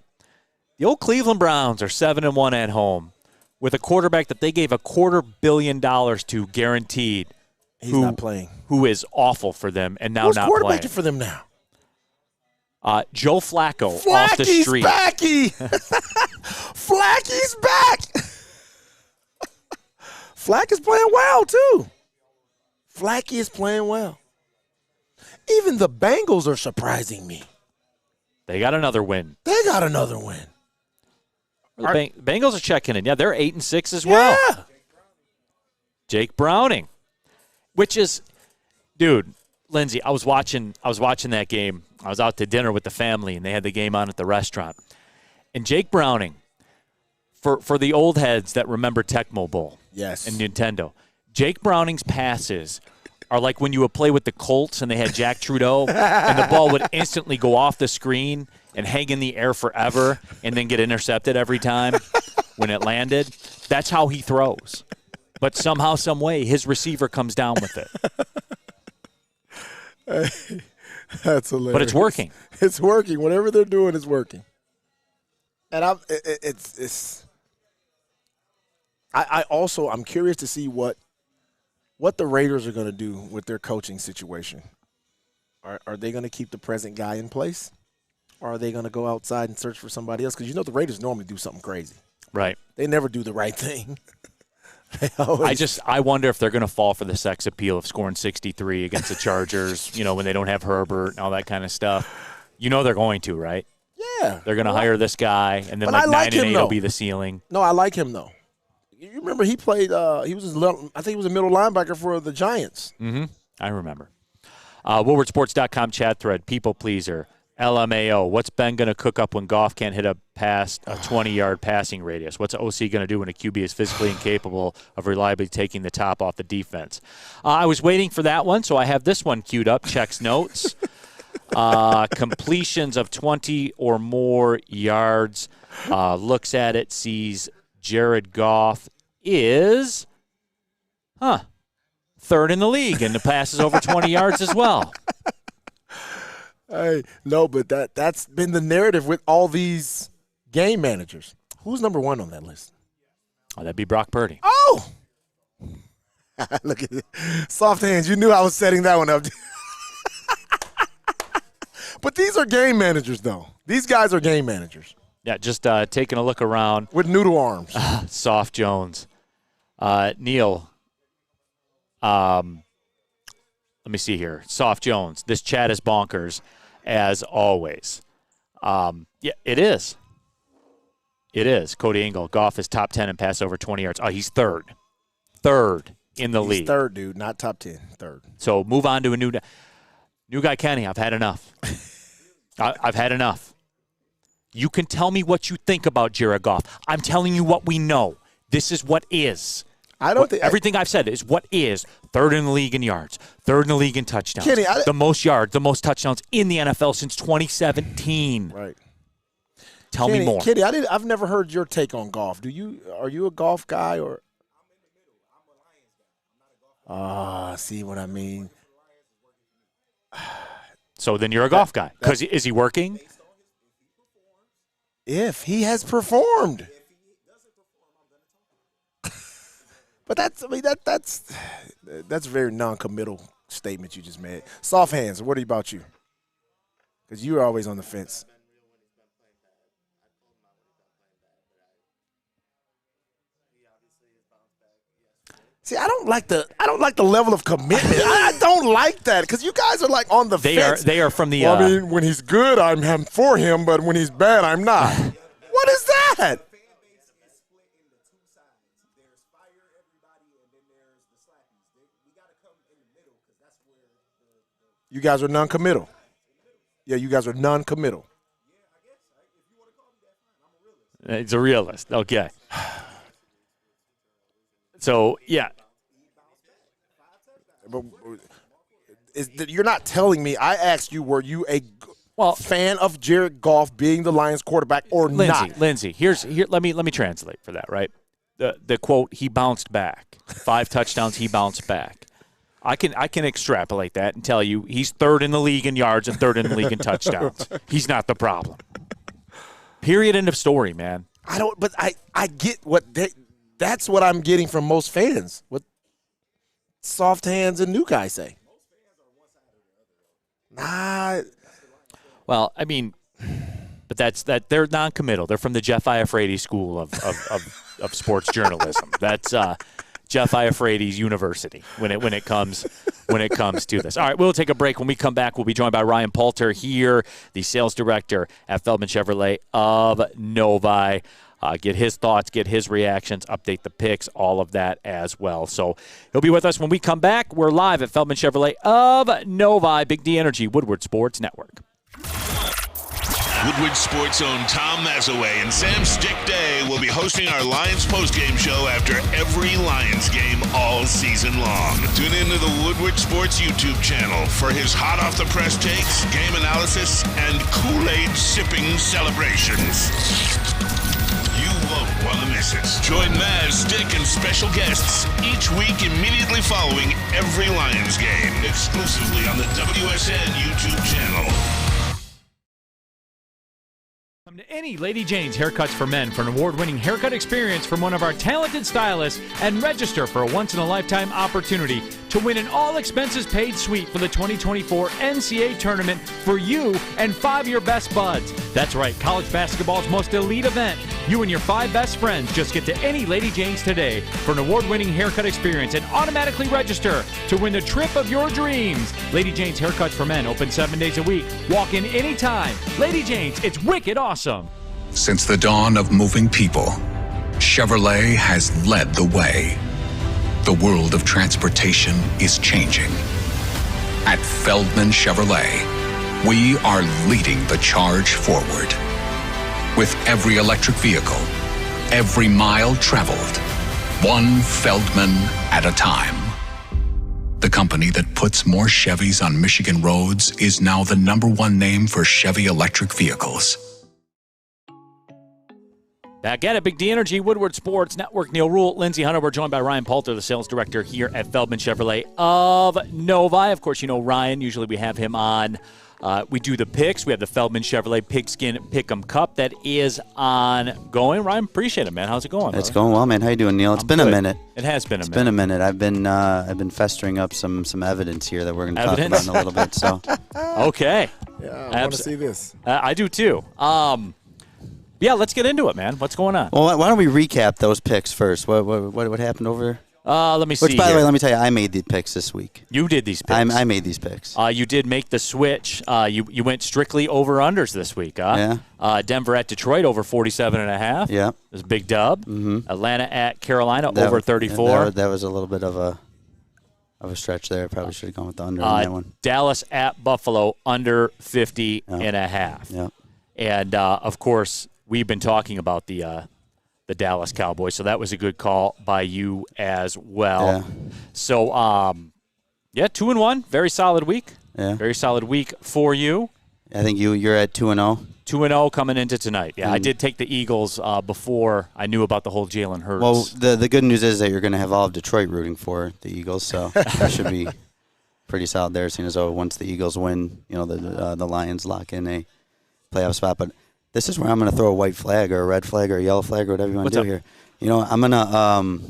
The old Cleveland Browns are 7-1 at home with a quarterback that they gave $250 million to guaranteed. He's not playing. Who is awful for them and now Who's not playing. Who's quarterbacking for them now? Joe Flacco off the street. Flacky's back. Flack is playing well, too. Flacky is playing well. Even the Bengals are surprising me. They got another win. Bengals are checking in. Yeah, they're 8-6 as well. Yeah. Jake Browning, which is, dude, Lindsay, I was watching that game. I was out to dinner with the family, and they had the game on at the restaurant. And Jake Browning, for the old heads that remember Tecmo Bowl and Nintendo, Jake Browning's passes are like when you would play with the Colts and they had Jack Trudeau, and the ball would instantly go off the screen and hang in the air forever and then get intercepted every time when it landed. That's how he throws. But somehow, some way, his receiver comes down with it. That's hilarious. But it's working. It's working. Whatever they're doing is working. And I'm curious to see what the Raiders are going to do with their coaching situation. Are they going to keep the present guy in place? Or are they going to go outside and search for somebody else? Because the Raiders normally do something crazy. Right. They never do the right thing. I wonder if they're going to fall for the sex appeal of scoring 63 against the Chargers, when they don't have Herbert and all that kind of stuff. They're going to, right? Yeah. They're going to hire this guy, and then 9-8 will be the ceiling. No, I like him, though. You remember he played I think he was a middle linebacker for the Giants. Mm-hmm. I remember. WoodwardSports.com chat thread, people pleaser, LMAO. What's Ben going to cook up when Goff can't hit a 20-yard passing radius? What's OC going to do when a QB is physically incapable of reliably taking the top off the defense? I was waiting for that one, so I have this one queued up. Checks notes. Completions of 20 or more yards. Looks at it, sees Jared Goff is, third in the league, and the passes over 20 yards as well. Hey, no, but that's been the narrative with all these game managers. Who's number 1 on that list? Oh, that'd be Brock Purdy. Oh! Look at it. Soft hands. You knew I was setting that one up. But these are game managers, though. These guys are game managers. Yeah, just taking a look around. With noodle arms. Soft Jones. Neil, let me see here. Soft Jones. This chat is bonkers, as always. Yeah, it is. It is. Cody Engel. Goff is top 10 in pass over 20 yards. Oh, he's third. Third in the league. Third, dude. Not top 10. Third. So move on to a new guy, Kenny. I've had enough. I've had enough. You can tell me what you think about Jared Goff. I'm telling you what we know. This is what is. Everything I've said is what is third in the league in yards, third in the league in touchdowns, Kenny, the most yards, the most touchdowns in the NFL since 2017. Right. Tell me more. Kenny, I've never heard your take on golf. Are you a golf guy or? See what I mean? So then you're a golf guy. Because is he working? If he has performed. But that's a very non-committal statement you just made. Soft hands, what about you? Because you're always on the fence. See, I don't like the level of commitment. I don't like that because you guys are like on the fence. They are from the. Well, I mean, when he's good, I'm for him, but when he's bad, I'm not. What is that? You guys are non-committal. Yeah, you guys are non-committal. He's a realist. Okay. So, yeah. But you're not telling me. I asked you, were you a fan of Jared Goff being the Lions quarterback or not? Lindsay, let me translate for that, right? The quote, he bounced back. 5 touchdowns, he bounced back. I can extrapolate that and tell you he's third in the league in yards and third in the league in touchdowns. He's not the problem. Period, end of story, man. I get what that's what I'm getting from most fans. What soft hands and new guys say. Nah. Well, I mean, but they're non-committal. They're from the Jeff Iafrate school of sports journalism. That's Jeff Iafrate's university when it comes to this. All right, we'll take a break. When we come back, we'll be joined by Ryan Poulter here, the sales director at Feldman Chevrolet of Novi. Get his thoughts, get his reactions, update the picks, all of that as well. So he'll be with us when we come back. We're live at Feldman Chevrolet of Novi, Big D Energy, Woodward Sports Network. Woodward Sports' own Tom Mazaway and Sam Stick Day will be hosting our Lions postgame show after every Lions game all season long. Tune into the Woodward Sports YouTube channel for his hot-off-the-press takes, game analysis, and Kool-Aid sipping celebrations. You won't want to miss it. Join Maz, Stick, and special guests each week immediately following every Lions game, exclusively on the WSN YouTube channel. Come to any Lady Jane's Haircuts for Men for an award-winning haircut experience from one of our talented stylists and register for a once-in-a-lifetime opportunity to win an all-expenses-paid suite for the 2024 NCAA tournament for you and 5 of your best buds. That's right, college basketball's most elite event. You and your 5 best friends just get to any Lady Jane's today for an award-winning haircut experience and automatically register to win the trip of your dreams. Lady Jane's Haircuts for Men open 7 days a week. Walk in anytime. Lady Jane's, it's wicked awesome. Since the dawn of moving people, Chevrolet has led the way. The world of transportation is changing. At Feldman Chevrolet, we are leading the charge forward. With every electric vehicle, every mile traveled, one Feldman at a time. The company that puts more Chevys on Michigan roads is now the #1 name for Chevy electric vehicles. Back at it, Big D Energy, Woodward Sports Network. Neil Rule, Lindsey Hunter. We're joined by Ryan Poulter, the sales director here at Feldman Chevrolet of Novi. Of course, you know Ryan. Usually we have him on. We do the picks. We have the Feldman Chevrolet Pigskin Pick'em Cup that is ongoing. Ryan, appreciate it, man. How's it going? It's going well, man. How you doing, Neil? It's been a minute. It has been a minute. It's been a minute. I've been festering up some evidence here that we're going to talk about in a little bit. So, okay. Yeah, I want to see this. I do too. Yeah, let's get into it, man. What's going on? Well, why don't we recap those picks first? What happened over? Let me see. Which, by the way, let me tell you, I made the picks this week. You did these picks. I made these picks. You did make the switch. You went strictly over-unders this week, huh? Yeah. Denver at Detroit over 47.5. Yeah. It was a big dub. Mm-hmm. Atlanta at Carolina over 34. That was a little bit of a stretch there. Probably should have gone with the under on that one. Dallas at Buffalo under 50.5. Yeah. And, of course, we've been talking about the the Dallas Cowboys. So that was a good call by you as well. Yeah. So, 2-1, very solid week. Yeah. Very solid week for you. I think you're at 2-0. 2-0 coming into tonight. Yeah, I did take the Eagles before I knew about the whole Jalen Hurts. Well, the good news is that you're going to have all of Detroit rooting for the Eagles, so that should be pretty solid there, seeing as though once the Eagles win, the Lions lock in a playoff spot. But this is where I'm going to throw a white flag or a red flag or a yellow flag or whatever you want to do here. I'm going to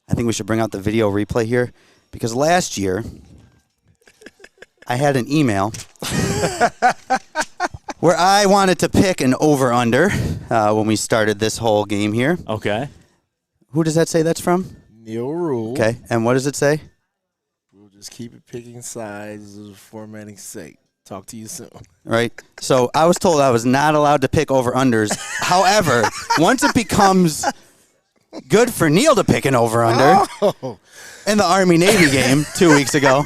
I think we should bring out the video replay here because last year I had an email where I wanted to pick an over-under when we started this whole game here. Okay. Who does that say that's from? Neil Rule. Okay, and what does it say? We'll just keep it picking sides of formatting's sake. Talk to you soon. Right. So I was told I was not allowed to pick over-unders. However, once it becomes good for Neil to pick an over-under in the Army-Navy game 2 weeks ago.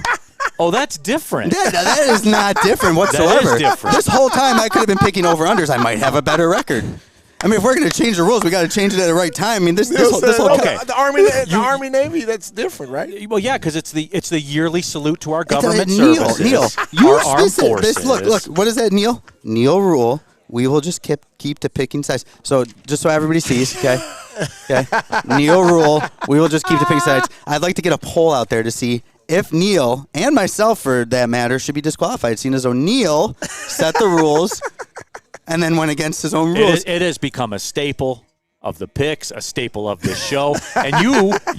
Oh, that's different. That is not different whatsoever. That is different. This whole time I could have been picking over-unders. I might have a better record. I mean, if we're going to change the rules, we got to change it at the right time. I mean, this whole okay. The Army Navy, that's different, right? Well, yeah, because it's the yearly salute to our government Neil, services. Neil, our armed forces. Look, what is that, Neil? Neil Rule. We will just keep to picking sides. So just so everybody sees, okay? Neil Rule. We will just keep to picking sides. I'd like to get a poll out there to see if Neil, and myself for that matter, should be disqualified, seeing as though Neil set the rules and then went against his own rules. It has become a staple of the picks, a staple of this show. And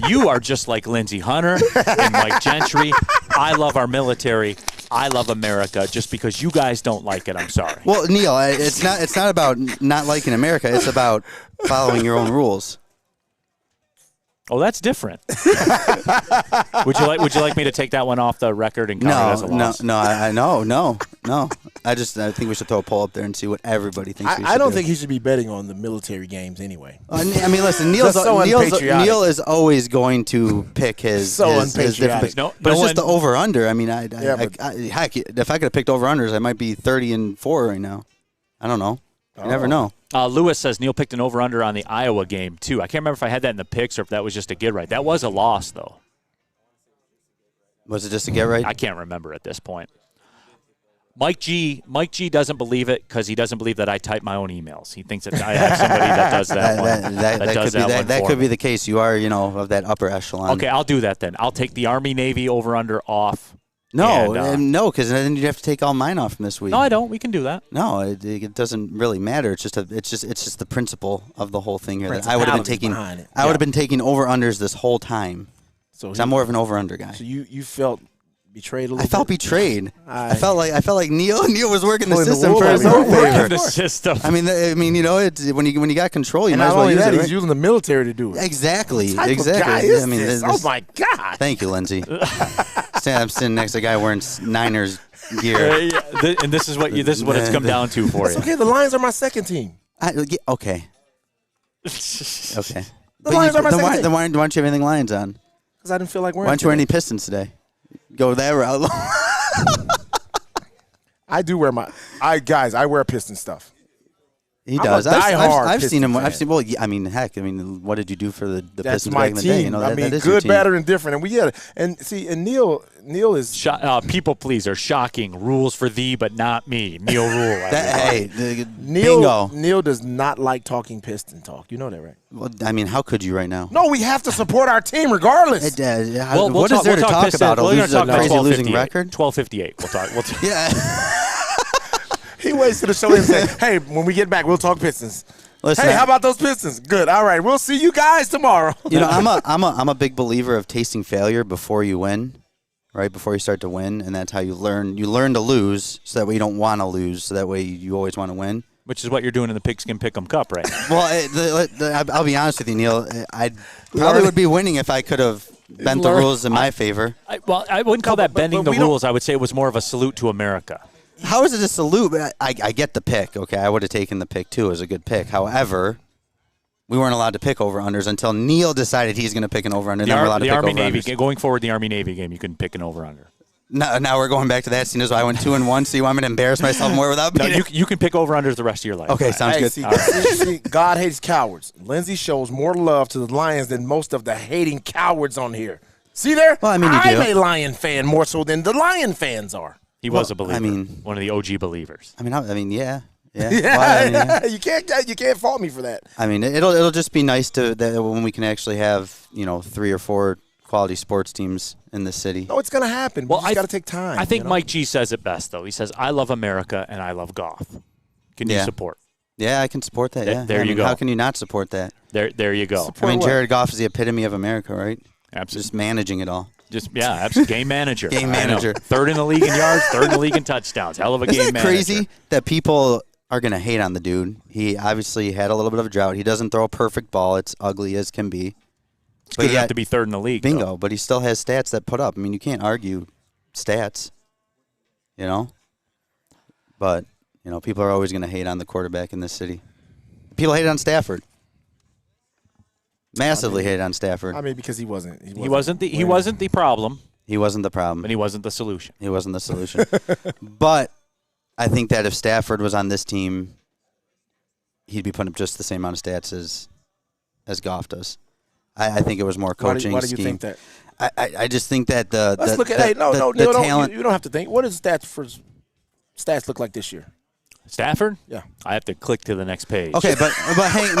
you are just like Lindsey Hunter and Mike Gentry. I love our military. I love America. Just because you guys don't like it, I'm sorry. Well, Neil, it's not about not liking America. It's about following your own rules. Oh, that's different. Would you like me to take that one off the record and count it as a loss? No. I think we should throw a poll up there and see what everybody thinks. I don't think he should be betting on the military games anyway. I mean, listen, Neil is always going to pick his different picks. But it's just the over under. I mean, heck, if I could have picked over unders, I might be 30-4 right now. I don't know. You never know. Lewis says Neil picked an over-under on the Iowa game, too. I can't remember if I had that in the picks or if that was just a get right. That was a loss, though. Was it just a get right? I can't remember at this point. Mike G doesn't believe it because he doesn't believe that I type my own emails. He thinks that I have somebody that does that. That could be the case. You are, of that upper echelon. Okay, I'll do that then. I'll take the Army-Navy over-under off. No, because then you'd have to take all mine off from this week. No, I don't. We can do that. No, it doesn't really matter. It's just the principle of the whole thing here. That I would have been taking. I would have been taking over unders this whole time. So I'm more of an over under guy. So you felt betrayed a little bit? I felt betrayed. I felt like Neil was working the system for his own favor. The system. I mean, it's when you got control, you might as well use it. He's using the military to do it. Exactly. What type of guy is this? Oh my God! Thank you, Lindsay. I'm sitting next to a guy wearing Niners gear. And this is what it's come down to for you. It's okay. The Lions are my second team. Okay. The Lions are my second team. Then why don't you have anything Lions on? Because I didn't feel like wearing. Why don't you wear any Pistons today? Go that route. I do wear I wear Piston stuff. He does. I've seen him. Fan. Well, I mean, heck. I mean, what did you do for the Pistons back in the day? That is good, bad, and different. And Neil is people pleaser, shocking rules for thee, but not me. Neil Rule. Neil does not like talking Piston talk. You know that, right? Well, I mean, how could you right now? No, we have to support our team regardless. What is there to talk about? A crazy losing record? 12:58. We'll talk. Yeah. He waits to the show and say, "Hey, when we get back, we'll talk Pistons." Listen, hey, how about those Pistons? Good. All right, we'll see you guys tomorrow. I'm a big believer of tasting failure before you win, right? Before you start to win, and that's how you learn. You learn to lose, so that way you don't want to lose. So that way you always want to win. Which is what you're doing in the Pigskin Pick'em Cup, right now. Well, I'll be honest with you, Neil. I probably would be winning if I could have bent the rules in my favor. I wouldn't call that bending the rules. I would say it was more of a salute to America. How is it a salute? I get the pick, okay? I would have taken the pick, too, as a good pick. However, we weren't allowed to pick over-unders until Neil decided he's going to pick an over-under. The Army-Navy, going forward, the Army-Navy game, you can pick an over-under. Now we're going back to that scene as I went 2-1. So you want me to embarrass myself more without being? No, you can pick over-unders the rest of your life. Okay, sounds good. See, God hates cowards. Lindsay shows more love to the Lions than most of the hating cowards on here. See there? Well, I mean, I'm a Lion fan more so than the Lion fans are. He was a believer. I mean, one of the OG believers. Yeah. Yeah. You can't fault me for that. I mean, it'll just be nice that when we can actually have 3 or 4 quality sports teams in the city. No, it's going to happen. Well, I got to take time. I think Mike G says it best, though. He says, I love America and I love golf. Can you support? Yeah, I can support that. Yeah. There you go. How can you not support that? There you go. Jared Goff is the epitome of America, right? Absolutely. Just managing it all. Absolutely. Game manager. Game manager. Third in the league in yards, third in the league in touchdowns. Hell of a game manager. Isn't it crazy that people are going to hate on the dude? He obviously had a little bit of a drought. He doesn't throw a perfect ball. It's ugly as can be. It's good enough to be third in the league. Bingo, but he still has stats that put up. I mean, you can't argue stats, But, people are always going to hate on the quarterback in this city. People hate on Stafford. Massively hate on Stafford. I mean, because he wasn't the problem. He wasn't the problem. And he wasn't the solution. He wasn't the solution. But I think that if Stafford was on this team, he'd be putting up just the same amount of stats as Goff does. I think it was more coaching. Why do you scheme. think that? I just think that the Let's look at the talent. You don't have to think. What does stats look like this year? Stafford? Yeah. I have to click to the next page. Okay, but hang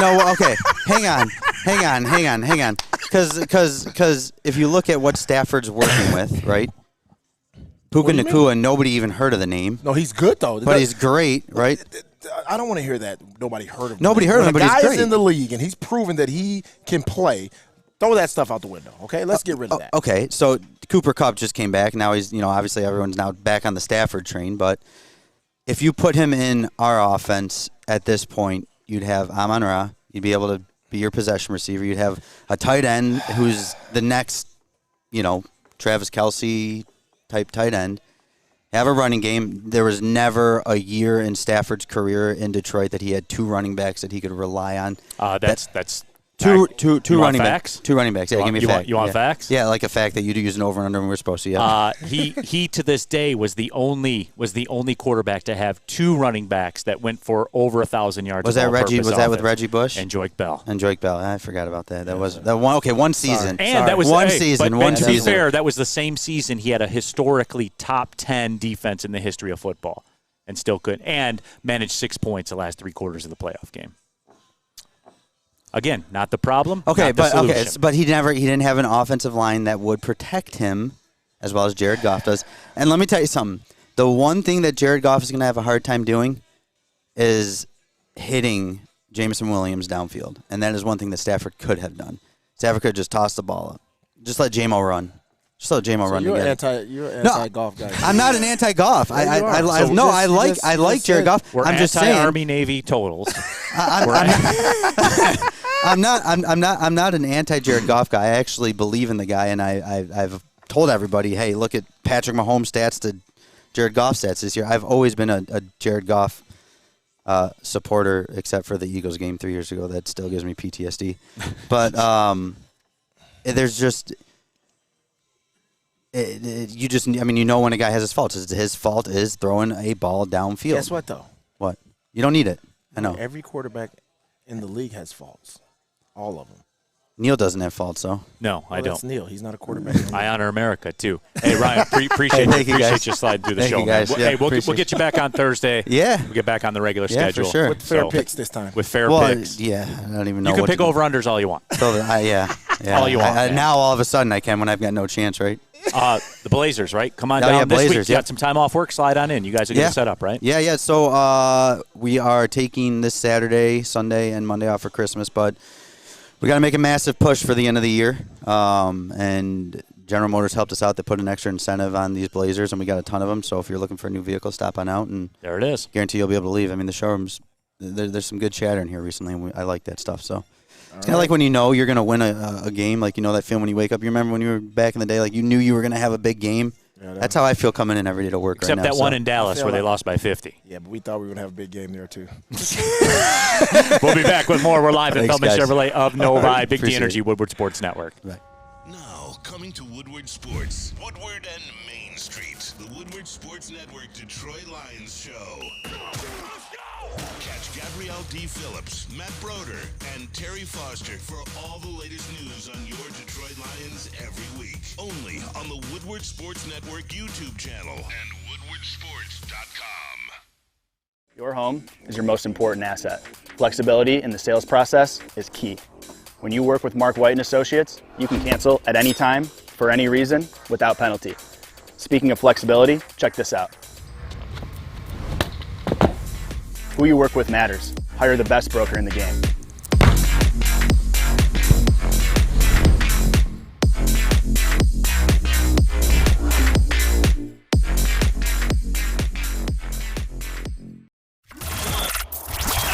on. Because if you look at what Stafford's working with, right? Puka Nacua, nobody even heard of the name. No, he's good though. But he's great, right? I don't want to hear that. Nobody heard of him. Nobody heard of him, but he's great. The guy is in the league and he's proven that he can play. Throw that stuff out the window, okay? Let's get rid of that. Okay, so Cooper Kupp just came back. Now he's, obviously everyone's now back on the Stafford train. But if you put him in our offense at this point, you'd have Amon-Ra. You'd be able to be your possession receiver. You'd have a tight end who's the next, Travis Kelce type tight end. Have a running game. There was never a year in Stafford's career in Detroit that he had 2 running backs that he could rely on. That's two running backs. Backs. 2 running backs. Yeah, give me a fact. You want facts? Yeah, like a fact that you do use an over and under when we're supposed to. Yeah. He to this day was the only quarterback to have 2 running backs that went for over 1,000 yards. Was that Reggie? Was that with Reggie Bush and Joik Bell? I forgot about that. That was that one. Okay, one season. Sorry. And that was one season. But to be fair, that was the same season he had a historically top 10 defense in the history of football, and still could and managed 6 points the last 3 quarters of the playoff game. Again, not the problem. Okay, but but he didn't have an offensive line that would protect him as well as Jared Goff does. And let me tell you something. The one thing that Jared Goff is going to have a hard time doing is hitting Jameson Williams downfield. And that is one thing that Stafford could have done. Stafford could just toss the ball up. Just let J-Mo run. Just let J-Mo run together. You're an anti-golf guy. I'm not an anti-golf. I like Jared Goff. We're I'm just saying. Army Navy totals. I'm not an anti-Jared Goff guy. I actually believe in the guy, and I've told everybody, hey, look at Patrick Mahomes' stats to Jared Goff stats this year. I've always been a Jared Goff supporter, except for the Eagles game 3 years ago. That still gives me PTSD. But there's just when a guy has his faults. His fault is throwing a ball downfield. Guess what, though? What? You don't need it. I know. Every quarterback in the league has faults. All of them. Neil doesn't have faults, though. No, I don't. That's Neil. He's not a quarterback. I honor America, too. Hey, Ryan, appreciate you sliding through the show. You guys. Hey, we'll get you back on Thursday. Yeah. We'll get back on the regular schedule. For sure. With fair picks this time. With fair picks. Yeah, I don't even know. You can pick over-unders all you want. Yeah. All you want. Now, all of a sudden, I can when I've got no chance, right? The Blazers, right? Come on down this week. You got some time off work, slide on in. You guys are getting set up, right? Yeah. So we are taking this Saturday, Sunday, and Monday off for Christmas, but we got to make a massive push for the end of the year. And General Motors helped us out. They put an extra incentive on these Blazers, and we got a ton of them. So if you're looking for a new vehicle, stop on out. And there it is. Guarantee you'll be able to leave. I mean, the showrooms, there's some good chatter in here recently, and I like that stuff. So it's kind of like when you know you're going to win a game, like that film when you wake up. You remember when you were back in the day, like you knew you were going to have a big game? Yeah, that's how I feel coming in every day to work Except right now. Except that one in Dallas where they lost by 50. Yeah, but we thought we were going to have a big game there, too. We'll be back with more. We're live at Feldman Chevrolet of Novi, Big D Energy, it. Woodward Sports Network. Right. Now, coming to Woodward Sports. Woodward and Main Street, the Woodward Sports Network Detroit Lions Show. Catch Gabrielle D. Phillips, Matt Broder, and Terry Foster for all the latest news on your Detroit Lions every week. Only on the Woodward Sports Network YouTube channel and woodwardsports.com. Your home is your most important asset. Flexibility in the sales process is key. When you work with Mark White and Associates, you can cancel at any time, for any reason, without penalty. Speaking of flexibility, check this out. Who you work with matters. Hire the best broker in the game.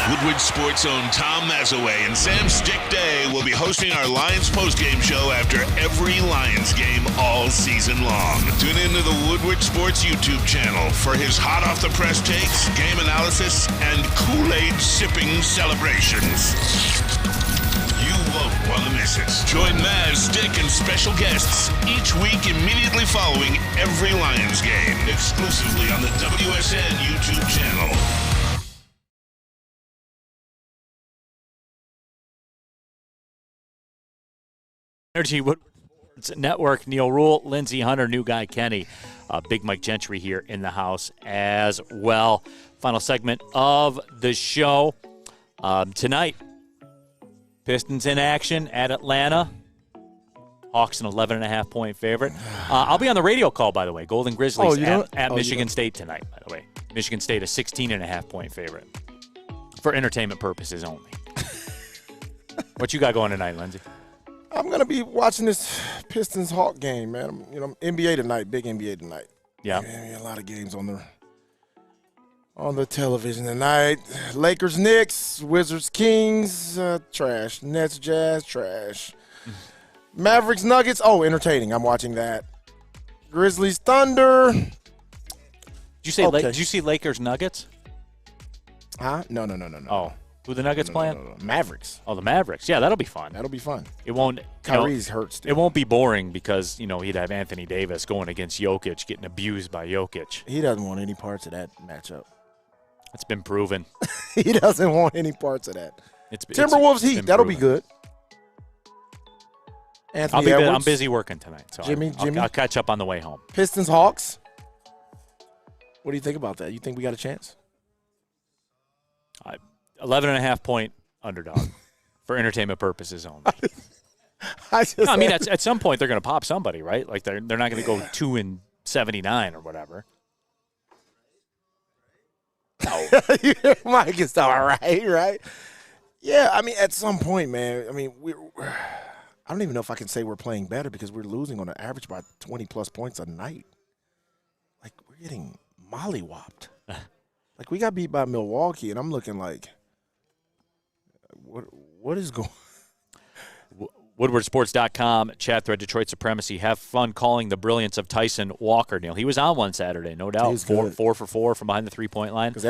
Woodward Sports' own Tom Mazaway and Sam Stick Day will be hosting our Lions postgame show after every Lions game all season long. Tune into the Woodward Sports YouTube channel for his hot-off-the-press takes, game analysis, and Kool-Aid sipping celebrations. You won't want to miss it. Join Maz, Stick, and special guests each week immediately following every Lions game, exclusively on the WSN YouTube channel. Energy Woodward's Network, Neil Rule, Lindsey Hunter, new guy Kenny, Big Mike Gentry here in the house as well. Final segment of the show. Tonight, Pistons in action at Atlanta. Hawks an 11.5-point favorite. I'll be on the radio call, by the way. Golden Grizzlies at Michigan State tonight, by the way. Michigan State a 16.5-point favorite for entertainment purposes only. What you got going tonight, Lindsey? I'm going to be watching this Pistons-Hawk game, man. NBA tonight, big NBA tonight. Yeah. A lot of games on the television tonight. Lakers-Knicks, Wizards-Kings, trash. Nets-Jazz, trash. Mavericks-Nuggets, entertaining. I'm watching that. Grizzlies-Thunder. Did you see Lakers-Nuggets? Huh? No. Oh. Who the Nuggets playing? No. Mavericks. Oh, the Mavericks. Yeah, that'll be fun. That'll be fun. It won't. Kyrie's hurt still. It won't be boring because he'd have Anthony Davis going against Jokic, getting abused by Jokic. He doesn't want any parts of that matchup. It's been proven. He doesn't want any parts of that. Timberwolves Heat. That'll be good. Anthony Edwards. I'm busy working tonight, so Jimmy. I'll catch up on the way home. Pistons Hawks. What do you think about that? You think we got a chance? 11.5-point underdog for entertainment purposes only. I mean, at some point they're going to pop somebody, right? Like they're not going to go 2-79 or whatever. No, Mike is all right? Yeah, I mean, at some point, man. I mean, I don't even know if I can say we're playing better because we're losing on an average by 20+ points a night. Like we're getting mollywopped. Like we got beat by Milwaukee, and I'm looking like. What is going on? WoodwardSports.com, chat thread, Detroit Supremacy. Have fun calling the brilliance of Tyson Walker, Neil. He was on one Saturday, no doubt. 4 for 4 from behind the three-point line. Because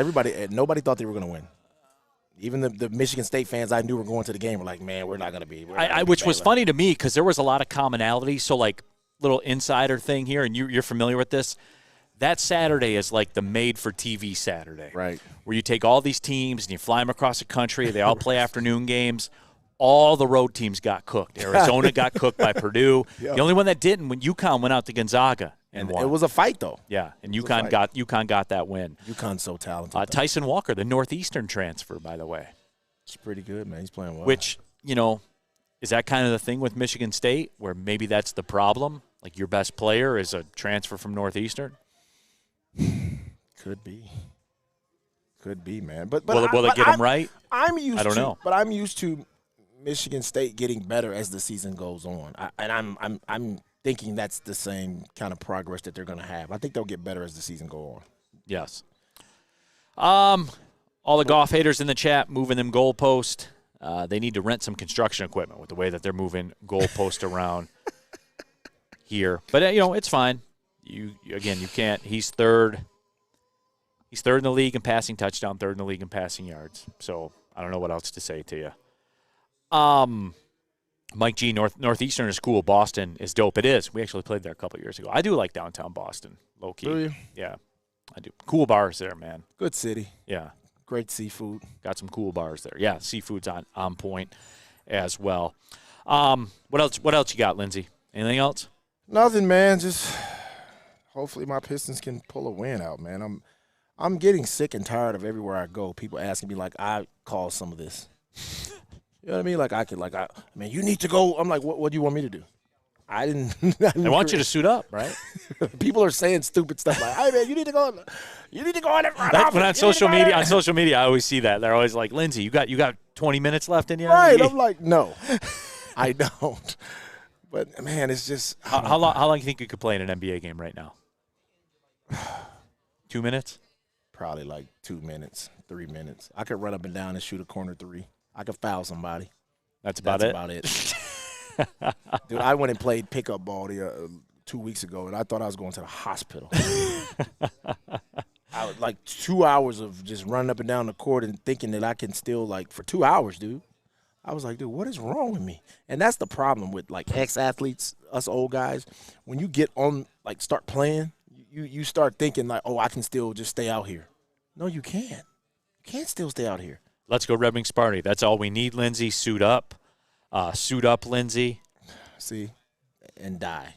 nobody thought they were going to win. Even the Michigan State fans I knew were going to the game were like, man, we're not going to be. Which was funny to me because there was a lot of commonality. So, like, little insider thing here, and you're familiar with this. That Saturday is like the made-for-TV Saturday. Right. Where you take all these teams and you fly them across the country. They all play afternoon games. All the road teams got cooked. Arizona got cooked by Purdue. Yep. The only one that didn't, when UConn went out to Gonzaga and won. It was a fight, though. Yeah, and UConn got that win. UConn's so talented. Tyson Walker, the Northeastern transfer, by the way. It's pretty good, man. He's playing well. Which, is that kind of the thing with Michigan State where maybe that's the problem? Like your best player is a transfer from Northeastern? Could be, man. But will it get them right? I don't know. But I'm used to Michigan State getting better as the season goes on, I'm thinking that's the same kind of progress that they're going to have. I think they'll get better as the season goes on. Yes. All the golf haters in the chat moving them goalpost. They need to rent some construction equipment with the way that they're moving goalpost around here. But it's fine. You can't. He's third. He's third in the league in passing touchdown, third in the league in passing yards. So I don't know what else to say to you. Mike G, Northeastern is cool. Boston is dope. It is. We actually played there a couple years ago. I do like downtown Boston, low key. Do you? Yeah, I do. Cool bars there, man. Good city. Yeah. Great seafood. Got some cool bars there. Yeah, seafood's on point as well. What else you got, Lindsay? Anything else? Nothing, man. Just hopefully my Pistons can pull a win out, man. I'm getting sick and tired of everywhere I go, people asking me like I caused some of this. You know what I mean? Like man, you need to go. I'm like, what do you want me to do? I didn't I want you to suit up, right? People are saying stupid stuff like, "Hey man, you need to go. You need to go on it." When on social media, I always see that. They're always like, "Lindsay, you got 20 minutes left in you." Right? I'm like, no, I don't. But man, it's just how long do you think you could play in an NBA game right now? 2 minutes? Probably like 2 minutes, 3 minutes. I could run up and down and shoot a corner three. I could foul somebody. That's about it. Dude, I went and played pickup ball 2 weeks ago, and I thought I was going to the hospital. I was like 2 hours of just running up and down the court and thinking that I can still, like, for 2 hours, dude. I was like, dude, what is wrong with me? And that's the problem with, like, ex-athletes, us old guys. When you get on, like, start playing, you start thinking, like, oh, I can still just stay out here. No, you can't. You can't still stay out here. Let's go Red Wings party. That's all we need, Lindsay. Suit up. Suit up, Lindsay. See? And die.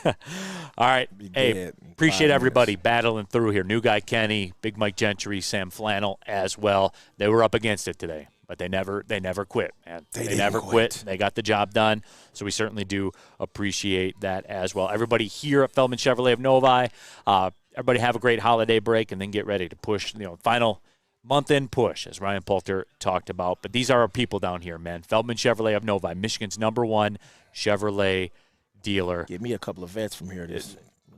All right. Hey, appreciate everybody battling through here. New guy Kenny, Big Mike Gentry, Sam Flannel as well. They were up against it today, but they never quit, man. They never quit. They got the job done. So we certainly do appreciate that as well. Everybody here at Feldman Chevrolet of Novi, everybody have a great holiday break and then get ready to push, final month-end push, as Ryan Poulter talked about. But these are our people down here, man. Feldman Chevrolet of Novi, Michigan's #1 Chevrolet dealer. Give me a couple of vets from here.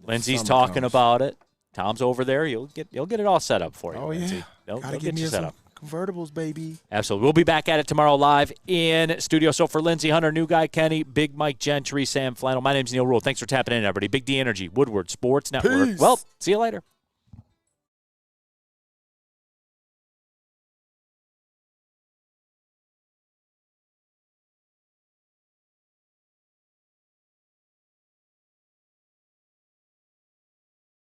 Lindsay's talking about it. Tom's over there. You'll get it all set up for you. Oh, Lindsay. Yeah. They'll Gotta get you set up. Convertibles, baby. Absolutely. We'll be back at it tomorrow live in studio. So for Lindsay Hunter, new guy Kenny, Big Mike Gentry, Sam Flannel, my name's Neil Rule. Thanks for tapping in, everybody. Big D Energy, Woodward Sports Network. Peace. Well, see you later.